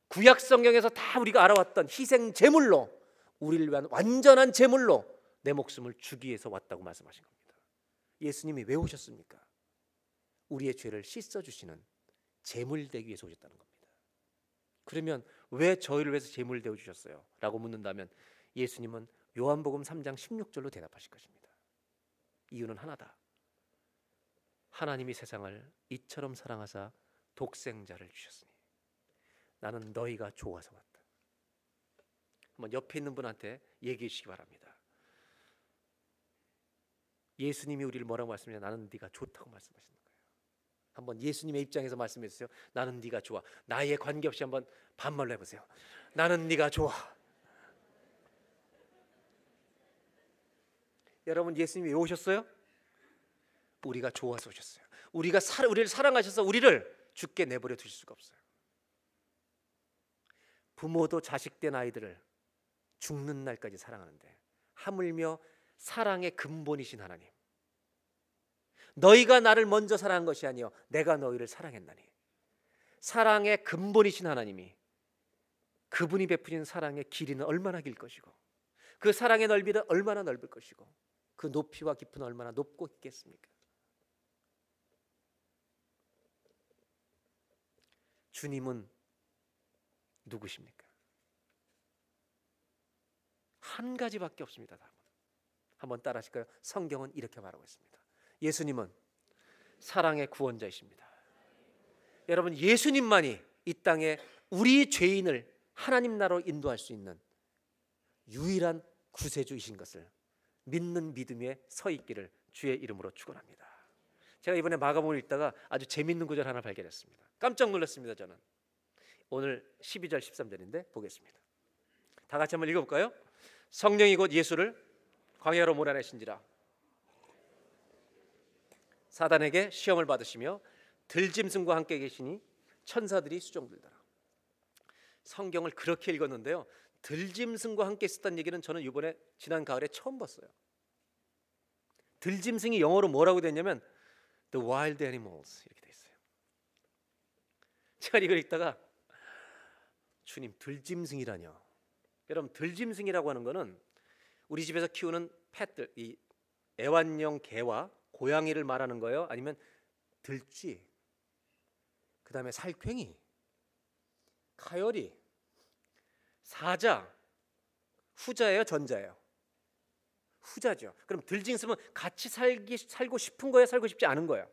구약 성경에서 다 우리가 알아왔던 희생 제물로, 우리를 위한 완전한 제물로 내 목숨을 주기 위해서 왔다고 말씀하신 겁니다. 예수님이 왜 오셨습니까? 우리의 죄를 씻어주시는 제물 되기 위해서 오셨다는 겁니다. 그러면 왜 저희를 위해서 제물 되어 주셨어요? 라고 묻는다면 예수님은 요한복음 3장 16절로 대답하실 것입니다. 이유는 하나다. 하나님이 세상을 이처럼 사랑하사 독생자를 주셨으니 나는 너희가 좋아서 왔다. 한번 옆에 있는 분한테 얘기해 주시기 바랍니다. 예수님이 우리를 뭐라고 말씀하냐? 나는 네가 좋다고 말씀하시는 거예요. 한번 예수님의 입장에서 말씀해 주세요. 나는 네가 좋아. 나이에 관계없이 한번 반말로 해보세요. 나는 네가 좋아. 여러분, 예수님이 왜 오셨어요? 우리가 좋아서 오셨어요. 우리를 사랑하셔서 우리를 죽게 내버려 두실 수가 없어요. 부모도 자식된 아이들을 죽는 날까지 사랑하는데, 하물며 사랑의 근본이신 하나님, 너희가 나를 먼저 사랑한 것이 아니요 내가 너희를 사랑했나니, 사랑의 근본이신 하나님이, 그분이 베푸신 사랑의 길이는 얼마나 길 것이고, 그 사랑의 넓이는 얼마나 넓을 것이고, 그 높이와 깊이는 얼마나 높고 있겠습니까? 주님은 누구십니까? 한 가지밖에 없습니다. 답은. 한번 따라 하실까요? 성경은 이렇게 말하고 있습니다. 예수님은 사랑의 구원자이십니다. 여러분, 예수님만이 이 땅에 우리 죄인을 하나님 나라로 인도할 수 있는 유일한 구세주이신 것을 믿는 믿음에 서 있기를 주의 이름으로 축원합니다. 제가 이번에 마가복음을 읽다가 아주 재밌는 구절 하나 발견했습니다. 깜짝 놀랐습니다. 저는 오늘 12절 13절인데 보겠습니다. 다 같이 한번 읽어볼까요? 성령이 곧 예수를 광야로 몰아내신지라 사단에게 시험을 받으시며 들짐승과 함께 계시니 천사들이 수종들더라. 성경을 그렇게 읽었는데요, 들짐승과 함께 있었다는 얘기는 저는 이번에 지난 가을에 처음 봤어요. 들짐승이 영어로 뭐라고 됐냐면 The wild animals 이렇게 돼 있어요. 제가 이걸 읽다가 주님, 들짐승이라뇨. 여러분, 들짐승이라고 하는 거는 우리 집에서 키우는 펫들, 이 애완용 개와 고양이를 말하는 거예요? 아니면 들쥐, 그 다음에 살쾡이, 카요리, 사자, 후자예요? 전자예요? 후자죠. 그럼 들짐승은 같이 살고 싶은 거예요? 살고 싶지 않은 거예요?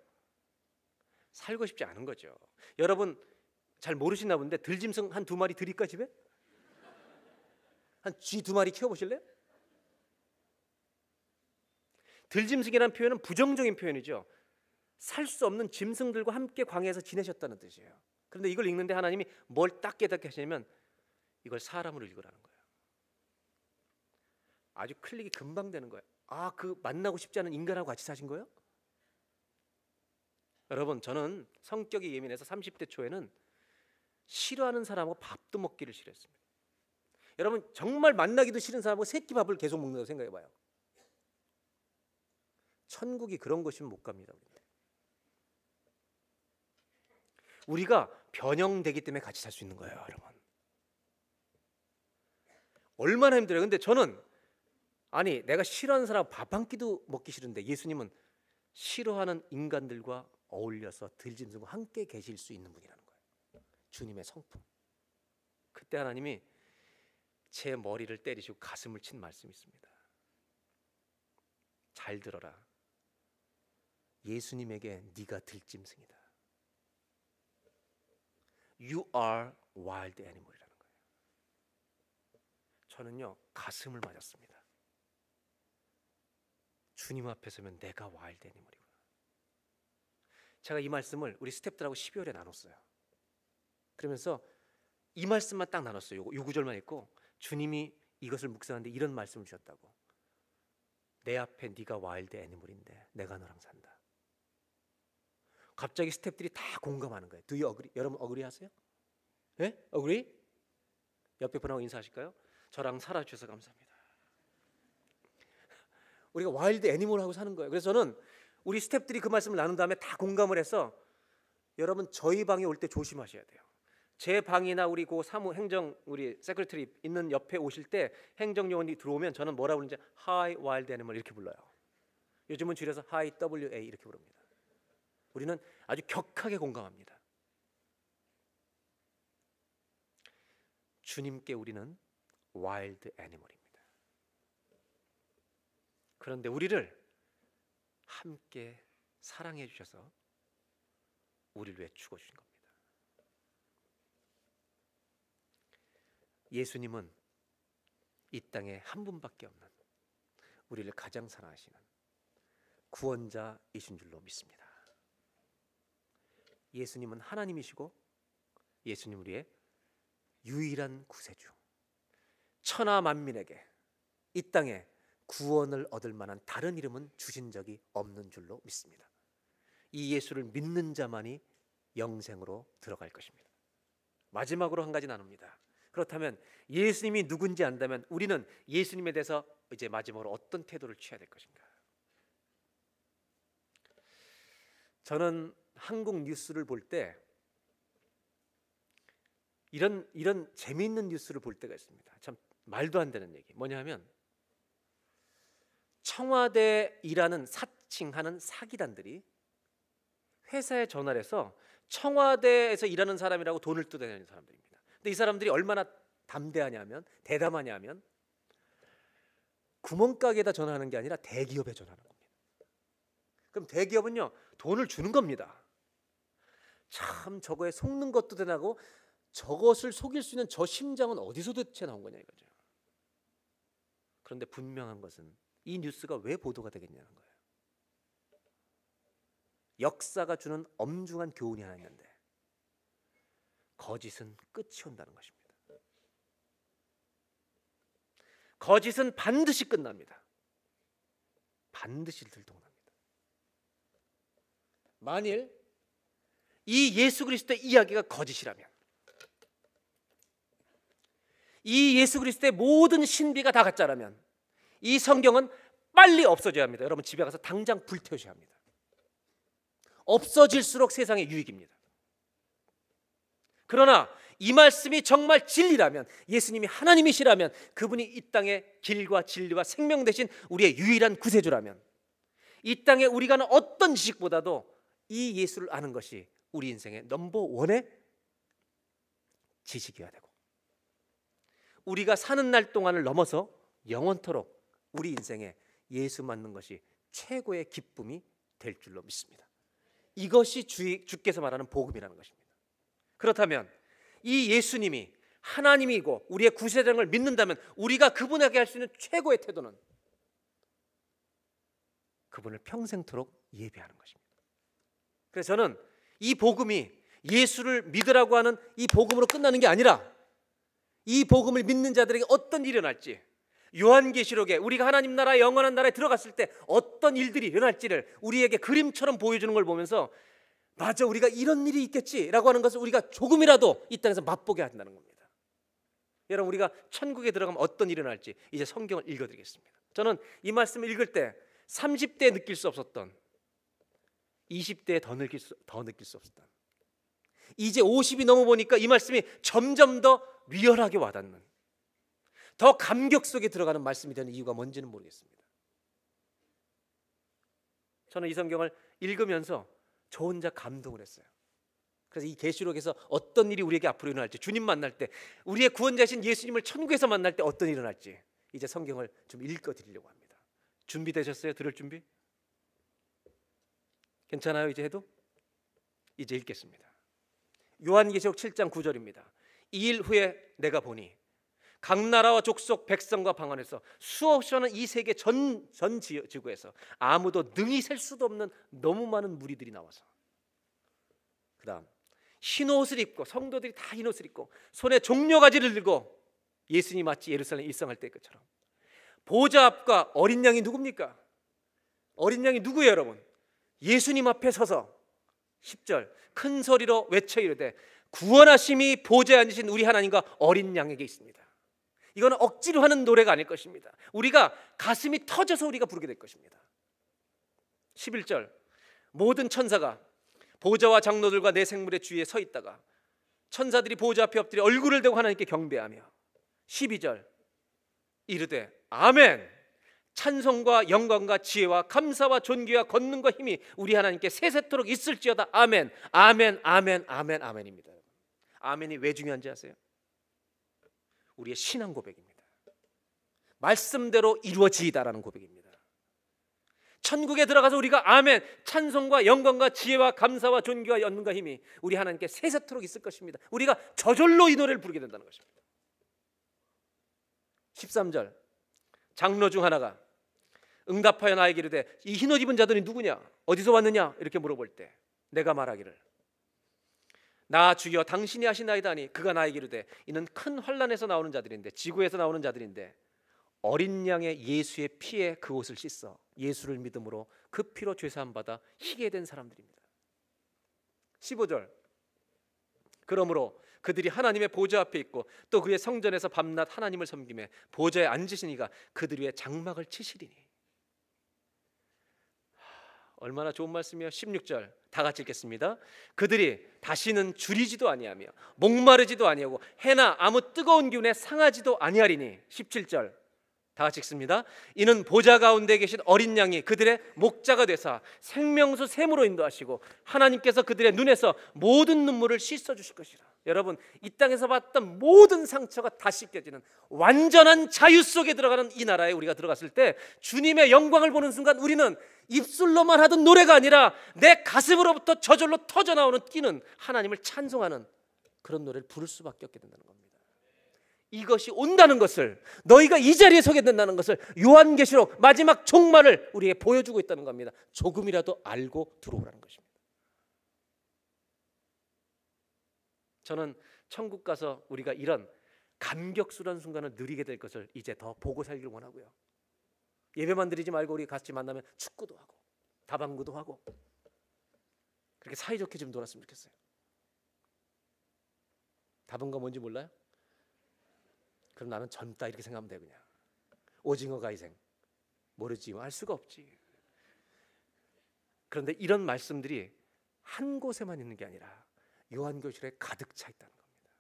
살고 싶지 않은 거죠. 여러분 잘 모르시나 본데 들짐승 한 2마리 드릴까 집에? 한 쥐 2마리 키워보실래요? 들짐승이라는 표현은 부정적인 표현이죠. 살 수 없는 짐승들과 함께 광야에서 지내셨다는 뜻이에요. 그런데 이걸 읽는데 하나님이 뭘 딱 깨닫게 하시냐면 이걸 사람으로 읽으라는 거예요. 아주 클릭이 금방 되는 거예요. 아, 그 만나고 싶지 않은 인간하고 같이 사신 거예요? 여러분, 저는 성격이 예민해서 30대 초에는 싫어하는 사람하고 밥도 먹기를 싫어했습니다. 여러분, 정말 만나기도 싫은 사람하고 새끼밥을 계속 먹는다고 생각해봐요. 천국이 그런 것이면 못 갑니다. 우리가 변형되기 때문에 같이 살 수 있는 거예요, 여러분. 얼마나 힘들어요. 근데 저는 아니 내가 싫어하는 사람 밥 한 끼도 먹기 싫은데 예수님은 싫어하는 인간들과 어울려서 들짐승과 함께 계실 수 있는 분이라는 거예요. 주님의 성품. 그때 하나님이 제 머리를 때리시고 가슴을 친 말씀이 있습니다. 잘 들어라. 예수님에게 네가 들짐승이다. You are wild animal이라는 거예요. 저는요 가슴을 맞았습니다. 주님 앞에 서면 내가 와일드 애니멀이구나. 제가 이 말씀을 우리 스태프들하고 12월에 나눴어요. 그러면서 이 말씀만 딱 나눴어요. 요 구절만 있고 주님이 이것을 묵상하는데 이런 말씀을 주셨다고. 내 앞에 네가 와일드 애니멀인데 내가 너랑 산다. 갑자기 스태프들이 다 공감하는 거예요. Do you agree? 여러분 agree 하세요? 예? agree? 옆에 분하고 인사하실까요? 저랑 살아주셔서 감사합니다. 우리가 와일드 애니멀하고 사는 거예요. 그래서 저는 우리 스태프들이 그 말씀을 나눈 다음에 다 공감을 해서 여러분 저희 방에 올 때 조심하셔야 돼요. 제 방이나 우리 그 사무 행정 우리 세크리터리 있는 옆에 오실 때 행정요원이 들어오면 저는 뭐라고 부르는지 Hi Wild Animal 이렇게 불러요. 요즘은 줄여서 Hi WA 이렇게 부릅니다. 우리는 아주 격하게 공감합니다. 주님께 우리는 와일드 애니멀입니다. 그런데 우리를 함께 사랑해 주셔서 우리를 위해 죽어 주신 겁니다. 예수님은 이 땅에 한 분밖에 없는 우리를 가장 사랑하시는 구원자이신 줄로 믿습니다. 예수님은 하나님이시고 예수님 우리의 유일한 구세주, 천하 만민에게 이 땅에 구원을 얻을 만한 다른 이름은 주신 적이 없는 줄로 믿습니다. 이 예수를 믿는 자만이 영생으로 들어갈 것입니다. 마지막으로 한 가지 나눕니다. 그렇다면 예수님이 누군지 안다면 우리는 예수님에 대해서 이제 마지막으로 어떤 태도를 취해야 될 것인가? 저는 한국 뉴스를 볼 때 이런 재미있는 뉴스를 볼 때가 있습니다. 참 말도 안 되는 얘기. 뭐냐 하면 청와대에 일하는 사칭하는 사기단들이 회사에 전화를 해서 청와대에서 일하는 사람이라고 돈을 뜯어내는 사람들입니다. 근데 이 사람들이 얼마나 대담하냐면 구멍가게에다 전화하는 게 아니라 대기업에 전화하는 겁니다. 그럼 대기업은요 돈을 주는 겁니다. 참 저거에 속는 것도 대단하고 저것을 속일 수 있는 저 심장은 어디서 도대체 나온 거냐 이거죠. 그런데 분명한 것은 이 뉴스가 왜 보도가 되겠냐는 거예요. 역사가 주는 엄중한 교훈이 하나 있는데 거짓은 끝이 온다는 것입니다. 거짓은 반드시 끝납니다. 반드시 들통납니다. 만일 이 예수 그리스도의 이야기가 거짓이라면 이 예수 그리스도의 모든 신비가 다 가짜라면 이 성경은 빨리 없어져야 합니다. 여러분 집에 가서 당장 불태우셔야 합니다. 없어질수록 세상에 유익입니다. 그러나 이 말씀이 정말 진리라면 예수님이 하나님이시라면 그분이 이 땅의 길과 진리와 생명 되신 우리의 유일한 구세주라면 이 땅에 우리가 하는 어떤 지식보다도 이 예수를 아는 것이 우리 인생의 넘버원의 지식이어야 되고 우리가 사는 날 동안을 넘어서 영원토록 우리 인생에 예수 믿는 것이 최고의 기쁨이 될 줄로 믿습니다. 이것이 주께서 말하는 복음이라는 것입니다. 그렇다면 이 예수님이 하나님이고 우리의 구세주를 믿는다면 우리가 그분에게 할 수 있는 최고의 태도는 그분을 평생토록 예배하는 것입니다. 그래서 저는 이 복음이 예수를 믿으라고 하는 이 복음으로 끝나는 게 아니라 이 복음을 믿는 자들에게 어떤 일이 일어날지 요한계시록에 우리가 하나님 나라 영원한 나라에 들어갔을 때 어떤 일들이 일어날지를 우리에게 그림처럼 보여주는 걸 보면서 맞아 우리가 이런 일이 있겠지라고 하는 것을 우리가 조금이라도 이 땅에서 맛보게 한다는 겁니다. 여러분 우리가 천국에 들어가면 어떤 일이 일어날지 이제 성경을 읽어드리겠습니다. 저는 이 말씀을 읽을 때 30대에 느낄 수 없었던 20대에 더 느낄 수 없었던 이제 50이 넘어보니까 이 말씀이 점점 더 리얼하게 와닿는, 더 감격 속에 들어가는 말씀이 되는 이유가 뭔지는 모르겠습니다. 저는 이 성경을 읽으면서 저 혼자 감동을 했어요. 그래서 이 계시록에서 어떤 일이 우리에게 앞으로 일어날지, 주님 만날 때, 우리의 구원자신 예수님을 천국에서 만날 때 어떤 일이 일어날지 이제 성경을 좀 읽어드리려고 합니다. 준비되셨어요? 들을 준비? 괜찮아요? 이제 해도? 이제 읽겠습니다. 요한계시록 7장 9절입니다. 2일 후에 내가 보니 각 나라와 족속 백성과 방언에서 수없이 많은 이 세계 전 지구에서 아무도 능히 셀 수도 없는 너무 많은 무리들이 나와서, 그 다음 흰 옷을 입고, 성도들이 다 흰 옷을 입고 손에 종려가지를 들고 예수님 마치 예루살렘 입성할 때 것처럼 보좌 앞과 어린 양이 누굽니까? 어린 양이 누구예요 여러분? 예수님 앞에 서서 10절 큰 소리로 외쳐 이르되 구원하심이 보좌에 앉으신 우리 하나님과 어린 양에게 있습니다. 이거는 억지로 하는 노래가 아닐 것입니다. 우리가 가슴이 터져서 우리가 부르게 될 것입니다. 11절 모든 천사가 보좌와 장로들과 내 생물의 주위에 서 있다가 천사들이 보좌 앞에 엎드려 얼굴을 대고 하나님께 경배하며 12절 이르되 아멘, 찬송과 영광과 지혜와 감사와 존귀와 권능과 힘이 우리 하나님께 세세토록 있을지어다. 아멘, 아멘, 아멘, 아멘, 아멘입니다. 아멘이 왜 중요한지 아세요? 우리의 신앙 고백입니다. 말씀대로 이루어지이다라는 고백입니다. 천국에 들어가서 우리가 아멘, 찬송과 영광과 지혜와 감사와 존귀와 연능과 힘이 우리 하나님께 세세토록 있을 것입니다. 우리가 저절로 이 노래를 부르게 된다는 것입니다. 13절 장로 중 하나가 응답하여 나에게 이르되 이 흰옷 입은 자들이 누구냐, 어디서 왔느냐 이렇게 물어볼 때 내가 말하기를 나 주여 당신이 하시나이다 하니 그가 나에게 이르되 이는 큰 환난에서 나오는 자들인데, 지구에서 나오는 자들인데 어린 양의 예수의 피에 그 옷을 씻어 예수를 믿음으로 그 피로 죄사함 받아 희게 된 사람들입니다. 15절 그러므로 그들이 하나님의 보좌 앞에 있고 또 그의 성전에서 밤낮 하나님을 섬기며 보좌에 앉으시니가 그들 위에 장막을 치시리니. 얼마나 좋은 말씀이에요. 16절 다 같이 읽겠습니다. 그들이 다시는 줄이지도 아니하며 목마르지도 아니하고 해나 아무 뜨거운 기운에 상하지도 아니하리니. 17절 다 같이 읽습니다. 이는 보좌 가운데 계신 어린 양이 그들의 목자가 되사 생명수 샘으로 인도하시고 하나님께서 그들의 눈에서 모든 눈물을 씻어 주실 것이라. 여러분, 이 땅에서 봤던 모든 상처가 다 씻겨지는 완전한 자유 속에 들어가는 이 나라에 우리가 들어갔을 때 주님의 영광을 보는 순간 우리는 입술로만 하던 노래가 아니라 내 가슴으로부터 저절로 터져나오는 뛰는 하나님을 찬송하는 그런 노래를 부를 수밖에 없게 된다는 겁니다. 이것이 온다는 것을, 너희가 이 자리에 서게 된다는 것을 요한계시록 마지막 종말을 우리에게 보여주고 있다는 겁니다. 조금이라도 알고 들어오라는 것입니다. 저는 천국 가서 우리가 이런 감격스러운 순간을 누리게 될 것을 이제 더 보고 살기를 원하고요. 예배만 드리지 말고 우리 같이 만나면 축구도 하고 다방구도 하고 그렇게 사이좋게 좀 놀았으면 좋겠어요. 다방구가 뭔지 몰라요? 그럼 나는 젊다 이렇게 생각하면 돼. 그냥 오징어 가이생 모르지, 알 수가 없지. 그런데 이런 말씀들이 한 곳에만 있는 게 아니라 요한계시록에 가득 차 있다는 겁니다.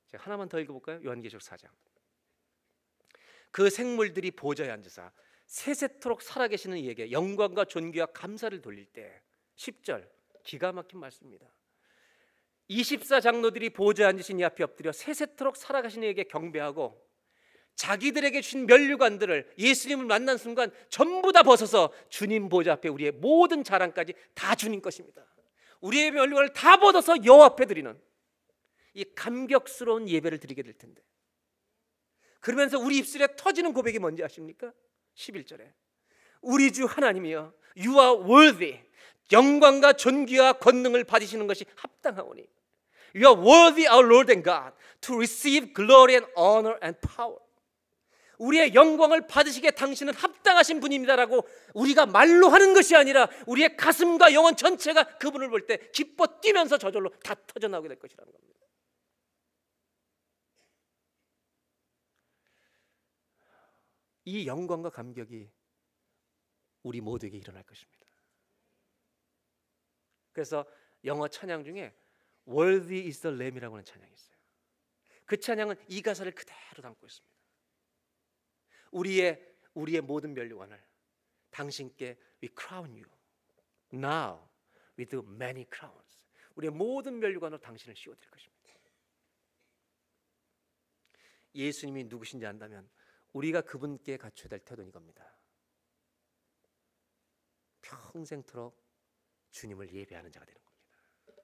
제가 하나만 더 읽어볼까요? 요한계시록 4장. 그 생물들이 보좌에 앉으사 세세토록 살아계시는 이에게 영광과 존귀와 감사를 돌릴 때 10절 기가 막힌 말씀입니다. 24장로들이 보좌에 앉으신 이 앞에 엎드려 세세토록 살아가신 이에게 경배하고 자기들에게 주신 면류관들을 예수님을 만난 순간 전부 다 벗어서 주님 보좌 앞에 우리의 모든 자랑까지 다 주님 것입니다. 우리의 면류관을 다 벗어서 여호와 앞에 드리는 이 감격스러운 예배를 드리게 될 텐데, 그러면서 우리 입술에 터지는 고백이 뭔지 아십니까? 11절에 우리 주 하나님이여 You are worthy, 영광과 존귀와 권능을 받으시는 것이 합당하오니 You are worthy our Lord and God to receive glory and honor and power. 우리의 영광을 받으시기에 당신은 합당하신 분입니다라고 우리가 말로 하는 것이 아니라 우리의 가슴과 영혼 전체가 그분을 볼 때 기뻐 뛰면서 저절로 다 터져나오게 될 것이라는 겁니다. 이 영광과 감격이 우리 모두에게 일어날 것입니다. 그래서 영어 찬양 중에 Worthy is the Lamb이라고 하는 찬양이 있어요. 그 찬양은 이 가사를 그대로 담고 있습니다. 우리의 모든 면류관을 당신께 we crown you now with many crowns. 우리의 모든 면류관으로 당신을 씌워드릴 것입니다. 예수님이 누구신지 안다면 우리가 그분께 갖춰야 될 태도는 이겁니다. 평생토록 주님을 예배하는 자가 되는 겁니다.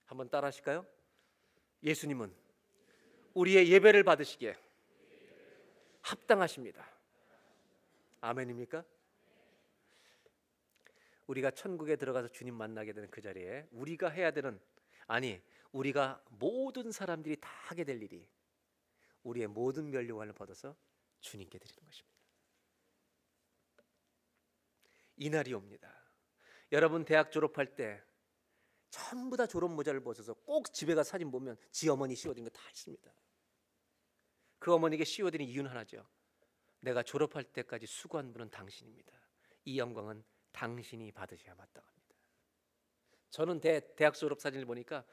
한번 따라 하실까요? 예수님은 우리의 예배를 받으시기에 합당하십니다. 아멘입니까? 우리가 천국에 들어가서 주님 만나게 되는 그 자리에 우리가 해야 되는, 아니 우리가 모든 사람들이 다 하게 될 일이 우리의 모든 면류관을 벗어서 주님께 드리는 것입니다. 이날이 옵니다. 여러분 대학 졸업할 때 전부 다 졸업 모자를 벗어서 꼭 집에 가 사진 보면 지 어머니 씌워드린 거 다 있습니다. 그 어머니에게 씌워드린 이유는 하나죠. 내가 졸업할 때까지 수고한 분은 당신입니다. 이 영광은 당신이 받으셔야 마땅합니다. 저는 대학 졸업 사진을 보니까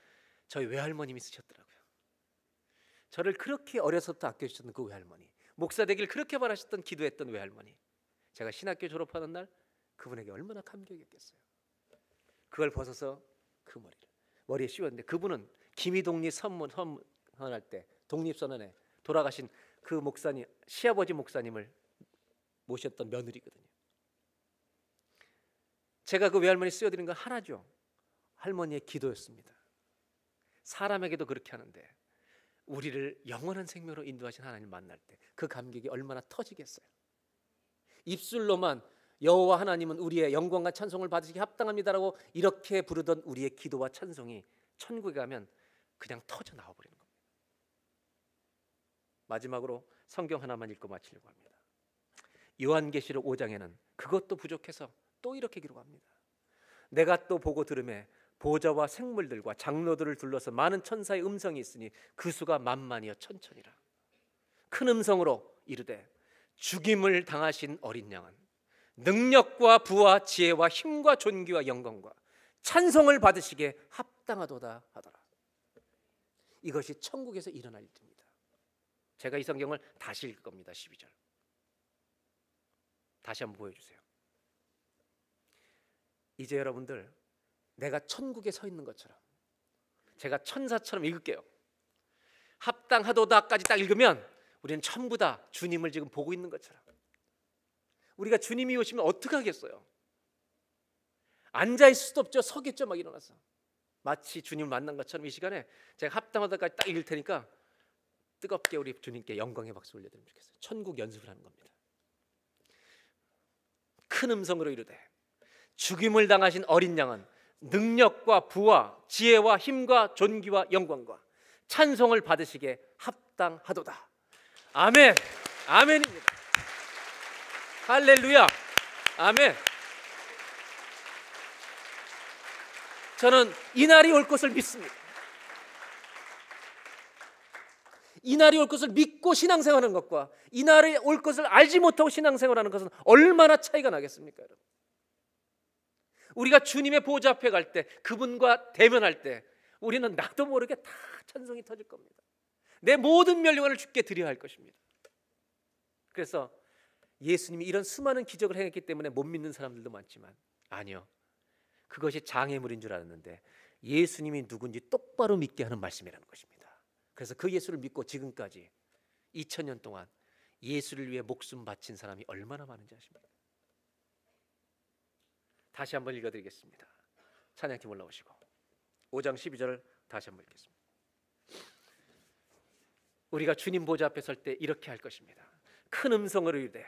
저희 외할머님이 쓰셨더라고요. 저를 그렇게 어려서부터 아껴주셨던 그 외할머니, 목사 되길 그렇게 바라셨던 기도했던 외할머니, 제가 신학교 졸업하는 날 그분에게 얼마나 감격이었겠어요. 그걸 벗어서 그 머리에 씌웠는데, 그분은 기미독립 선언할 때 독립선언에 돌아가신 그 목사님, 시아버지 목사님을 모셨던 며느리거든요. 제가 그 외할머니 쓰여드린 건 하나죠. 할머니의 기도였습니다. 사람에게도 그렇게 하는데 우리를 영원한 생명으로 인도하신 하나님 만날 때 그 감격이 얼마나 터지겠어요. 입술로만 여호와 하나님은 우리의 영광과 찬송을 받으시기 합당합니다라고 이렇게 부르던 우리의 기도와 찬송이 천국에 가면 그냥 터져 나와버리는 겁니다. 마지막으로 성경 하나만 읽고 마치려고 합니다. 요한계시록 5장에는 그것도 부족해서 또 이렇게 기록합니다. 내가 또 보고 들으매 보좌와 생물들과 장로들을 둘러서 많은 천사의 음성이 있으니 그 수가 만만이여 천천이라. 큰 음성으로 이르되 죽임을 당하신 어린 양은 능력과 부와 지혜와 힘과 존귀와 영광과 찬송을 받으시기에 합당하도다 하더라. 이것이 천국에서 일어날 일입니다. 제가 이 성경을 다시 읽을 겁니다. 12절 다시 한번 보여주세요. 이제 여러분들, 내가 천국에 서 있는 것처럼 제가 천사처럼 읽을게요. 합당하도다까지 딱 읽으면 우리는 전부 다 주님을 지금 보고 있는 것처럼, 우리가 주님이 오시면 어떻게 하겠어요? 앉아있을 수도 없죠. 서겠죠. 막 일어나서 마치 주님을 만난 것처럼 이 시간에 제가 합당하다까지 딱 읽을 테니까 뜨겁게 우리 주님께 영광의 박수 올려드리면 좋겠어요. 천국 연습을 하는 겁니다. 큰 음성으로 이르되 죽임을 당하신 어린 양은 능력과 부와 지혜와 힘과 존귀와 영광과 찬송을 받으시기에 합당하도다. 아멘. 아멘입니다. 할렐루야. 아멘. 저는 이 날이 올 것을 믿습니다. 이 날이 올 것을 믿고 신앙생활하는 것과 이 날이 올 것을 알지 못하고 신앙생활하는 것은 얼마나 차이가 나겠습니까, 여러분? 우리가 주님의 보좌 앞에 갈 때, 그분과 대면할 때 우리는 나도 모르게 다 찬송이 터질 겁니다. 내 모든 면류관을 주께 드려야 할 것입니다. 그래서 예수님이 이런 수많은 기적을 행했기 때문에 못 믿는 사람들도 많지만, 아니요, 그것이 장애물인 줄 알았는데 예수님이 누군지 똑바로 믿게 하는 말씀이라는 것입니다. 그래서 그 예수를 믿고 지금까지 2000년 동안 예수를 위해 목숨 바친 사람이 얼마나 많은지 아십니까? 다시 한번 읽어드리겠습니다. 찬양팀 올라오시고 5장 12절을 다시 한번 읽겠습니다. 우리가 주님 보좌 앞에 설 때 이렇게 할 것입니다. 큰 음성으로 이르되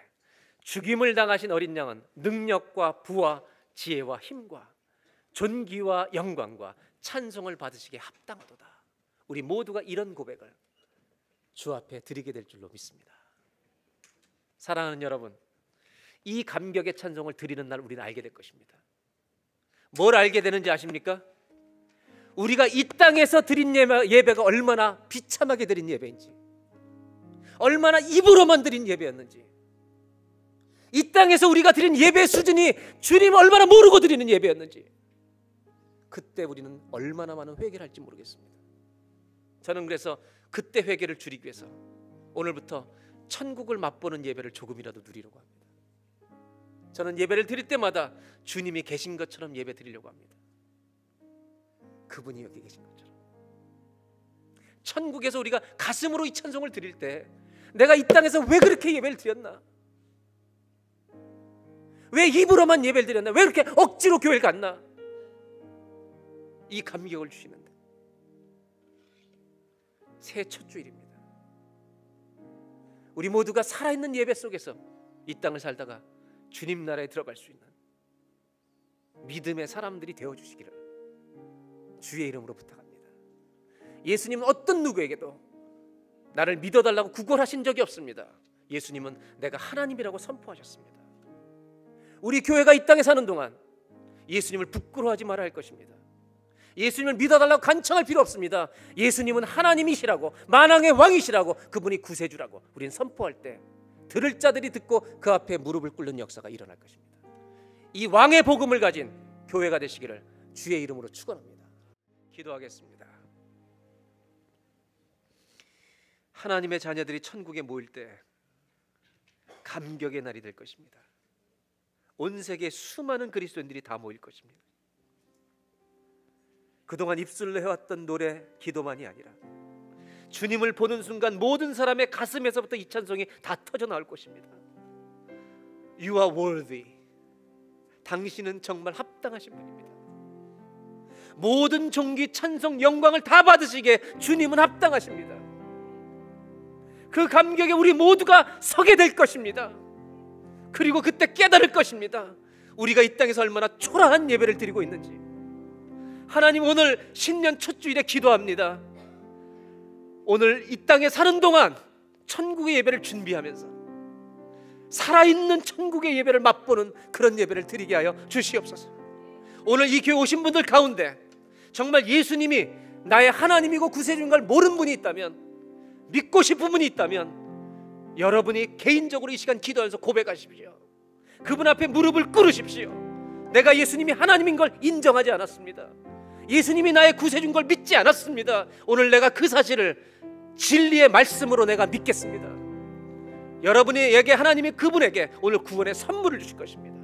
죽임을 당하신 어린 양은 능력과 부와 지혜와 힘과 존귀와 영광과 찬송을 받으시기에 합당하도다. 우리 모두가 이런 고백을 주 앞에 드리게 될 줄로 믿습니다. 사랑하는 여러분, 이 감격의 찬송을 드리는 날 우리는 알게 될 것입니다. 뭘 알게 되는지 아십니까? 우리가 이 땅에서 드린 예배가 얼마나 비참하게 드린 예배인지, 얼마나 입으로만 드린 예배였는지, 이 땅에서 우리가 드린 예배 수준이 주님 얼마나 모르고 드리는 예배였는지, 그때 우리는 얼마나 많은 회개를 할지 모르겠습니다. 저는 그래서 그때 회개를 줄이기 위해서 오늘부터 천국을 맛보는 예배를 조금이라도 누리려고 합니다. 저는 예배를 드릴 때마다 주님이 계신 것처럼 예배 드리려고 합니다. 그분이 여기 계신 것처럼. 천국에서 우리가 가슴으로 이 찬송을 드릴 때 내가 이 땅에서 왜 그렇게 예배를 드렸나? 왜 입으로만 예배를 드렸나? 왜 그렇게 억지로 교회를 갔나? 이 감격을 주시는데 새해 첫 주일입니다. 우리 모두가 살아있는 예배 속에서 이 땅을 살다가 주님 나라에 들어갈 수 있는 믿음의 사람들이 되어주시기를 주의 이름으로 부탁합니다. 예수님은 어떤 누구에게도 나를 믿어달라고 구걸하신 적이 없습니다. 예수님은 내가 하나님이라고 선포하셨습니다. 우리 교회가 이 땅에 사는 동안 예수님을 부끄러워하지 말아야 할 것입니다. 예수님을 믿어달라고 간청할 필요 없습니다. 예수님은 하나님이시라고, 만왕의 왕이시라고, 그분이 구세주라고 우리는 선포할 때 들을 자들이 듣고 그 앞에 무릎을 꿇는 역사가 일어날 것입니다. 이 왕의 복음을 가진 교회가 되시기를 주의 이름으로 축원합니다. 기도하겠습니다. 하나님의 자녀들이 천국에 모일 때 감격의 날이 될 것입니다. 온 세계 수많은 그리스도인들이 다 모일 것입니다. 그동안 입술로 해왔던 노래, 기도만이 아니라 주님을 보는 순간 모든 사람의 가슴에서부터 이 찬송이 다 터져 나올 것입니다. You are worthy. 당신은 정말 합당하신 분입니다. 모든 존귀, 찬송, 영광을 다 받으시기에 주님은 합당하십니다. 그 감격에 우리 모두가 서게 될 것입니다. 그리고 그때 깨달을 것입니다. 우리가 이 땅에서 얼마나 초라한 예배를 드리고 있는지. 하나님, 오늘 신년 첫 주일에 기도합니다. 오늘 이 땅에 사는 동안 천국의 예배를 준비하면서 살아있는 천국의 예배를 맛보는 그런 예배를 드리게 하여 주시옵소서. 오늘 이 교회 오신 분들 가운데 정말 예수님이 나의 하나님이고 구세주인 걸 모르는 분이 있다면, 믿고 싶은 분이 있다면 여러분이 개인적으로 이 시간 기도하면서 고백하십시오. 그분 앞에 무릎을 꿇으십시오. 내가 예수님이 하나님인 걸 인정하지 않았습니다. 예수님이 나의 구세주인 걸 믿지 않았습니다. 오늘 내가 그 사실을 진리의 말씀으로 내가 믿겠습니다. 여러분에게 하나님이 그분에게 오늘 구원의 선물을 주실 것입니다.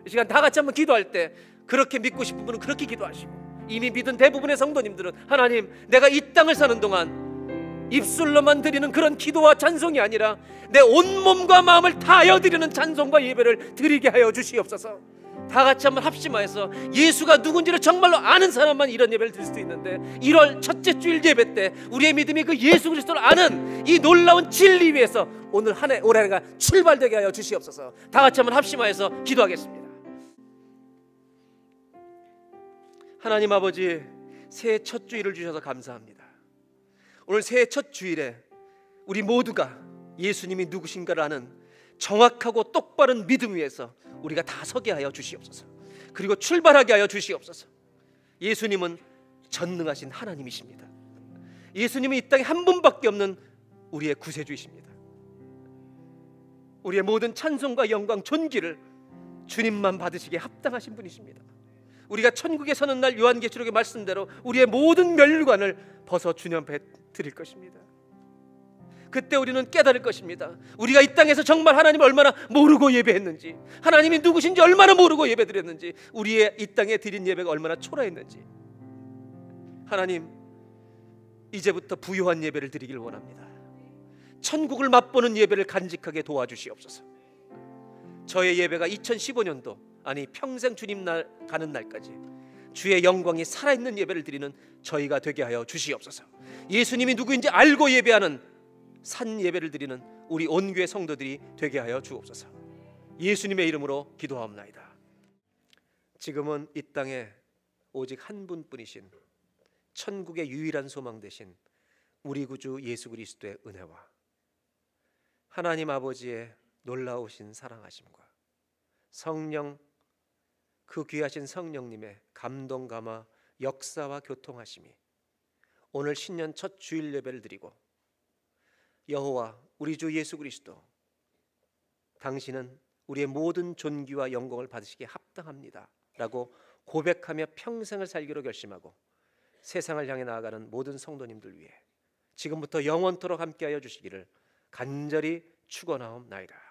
이 시간 다 같이 한번 기도할 때 그렇게 믿고 싶은 분은 그렇게 기도하시고, 이미 믿은 대부분의 성도님들은 하나님, 내가 이 땅을 사는 동안 입술로만 드리는 그런 기도와 찬송이 아니라 내 온몸과 마음을 다하여 드리는 찬송과 예배를 드리게 하여 주시옵소서. 다 같이 한번 합심하여서 예수가 누군지를 정말로 아는 사람만 이런 예배를 드릴 수 있는데, 1월 첫째 주일 예배 때 우리의 믿음이 그 예수 그리스도를 아는 이 놀라운 진리 위에서 오늘 한 해, 올해가 출발되게 하여 주시옵소서. 다 같이 한번 합심하여서 기도하겠습니다. 하나님 아버지, 새해 첫 주일을 주셔서 감사합니다. 오늘 새해 첫 주일에 우리 모두가 예수님이 누구신가를 아는 정확하고 똑바른 믿음 위에서 우리가 다 서게 하여 주시옵소서. 그리고 출발하게 하여 주시옵소서. 예수님은 전능하신 하나님이십니다. 예수님은 이 땅에 한 분밖에 없는 우리의 구세주이십니다. 우리의 모든 찬송과 영광, 존귀를 주님만 받으시기에 합당하신 분이십니다. 우리가 천국에 서는 날 요한계시록의 말씀대로 우리의 모든 멸관을 벗어 주님 앞에 드릴 것입니다. 그때 우리는 깨달을 것입니다. 우리가 이 땅에서 정말 하나님을 얼마나 모르고 예배했는지, 하나님이 누구신지 얼마나 모르고 예배드렸는지, 우리의 이 땅에 드린 예배가 얼마나 초라했는지. 하나님, 이제부터 부요한 예배를 드리길 원합니다. 천국을 맛보는 예배를 간직하게 도와주시옵소서. 저의 예배가 2015년도, 아니 평생 주님 날 가는 날까지 주의 영광이 살아있는 예배를 드리는 저희가 되게 하여 주시옵소서. 예수님이 누구인지 알고 예배하는 산 예배를 드리는 우리 온교회 성도들이 되게 하여 주옵소서. 예수님의 이름으로 기도하옵나이다. 지금은 이 땅에 오직 한 분뿐이신 천국의 유일한 소망 되신 우리 구주 예수 그리스도의 은혜와 하나님 아버지의 놀라우신 사랑하심과 성령, 그 귀하신 성령님의 감동, 감화, 역사와 교통하심이 오늘 신년 첫 주일 예배를 드리고, 여호와 우리 주 예수 그리스도, 당신은 우리의 모든 존귀와 영광을 받으시기에 합당합니다 라고 고백하며 평생을 살기로 결심하고 세상을 향해 나아가는 모든 성도님들 위해 지금부터 영원토록 함께하여 주시기를 간절히 축원하옵나이다.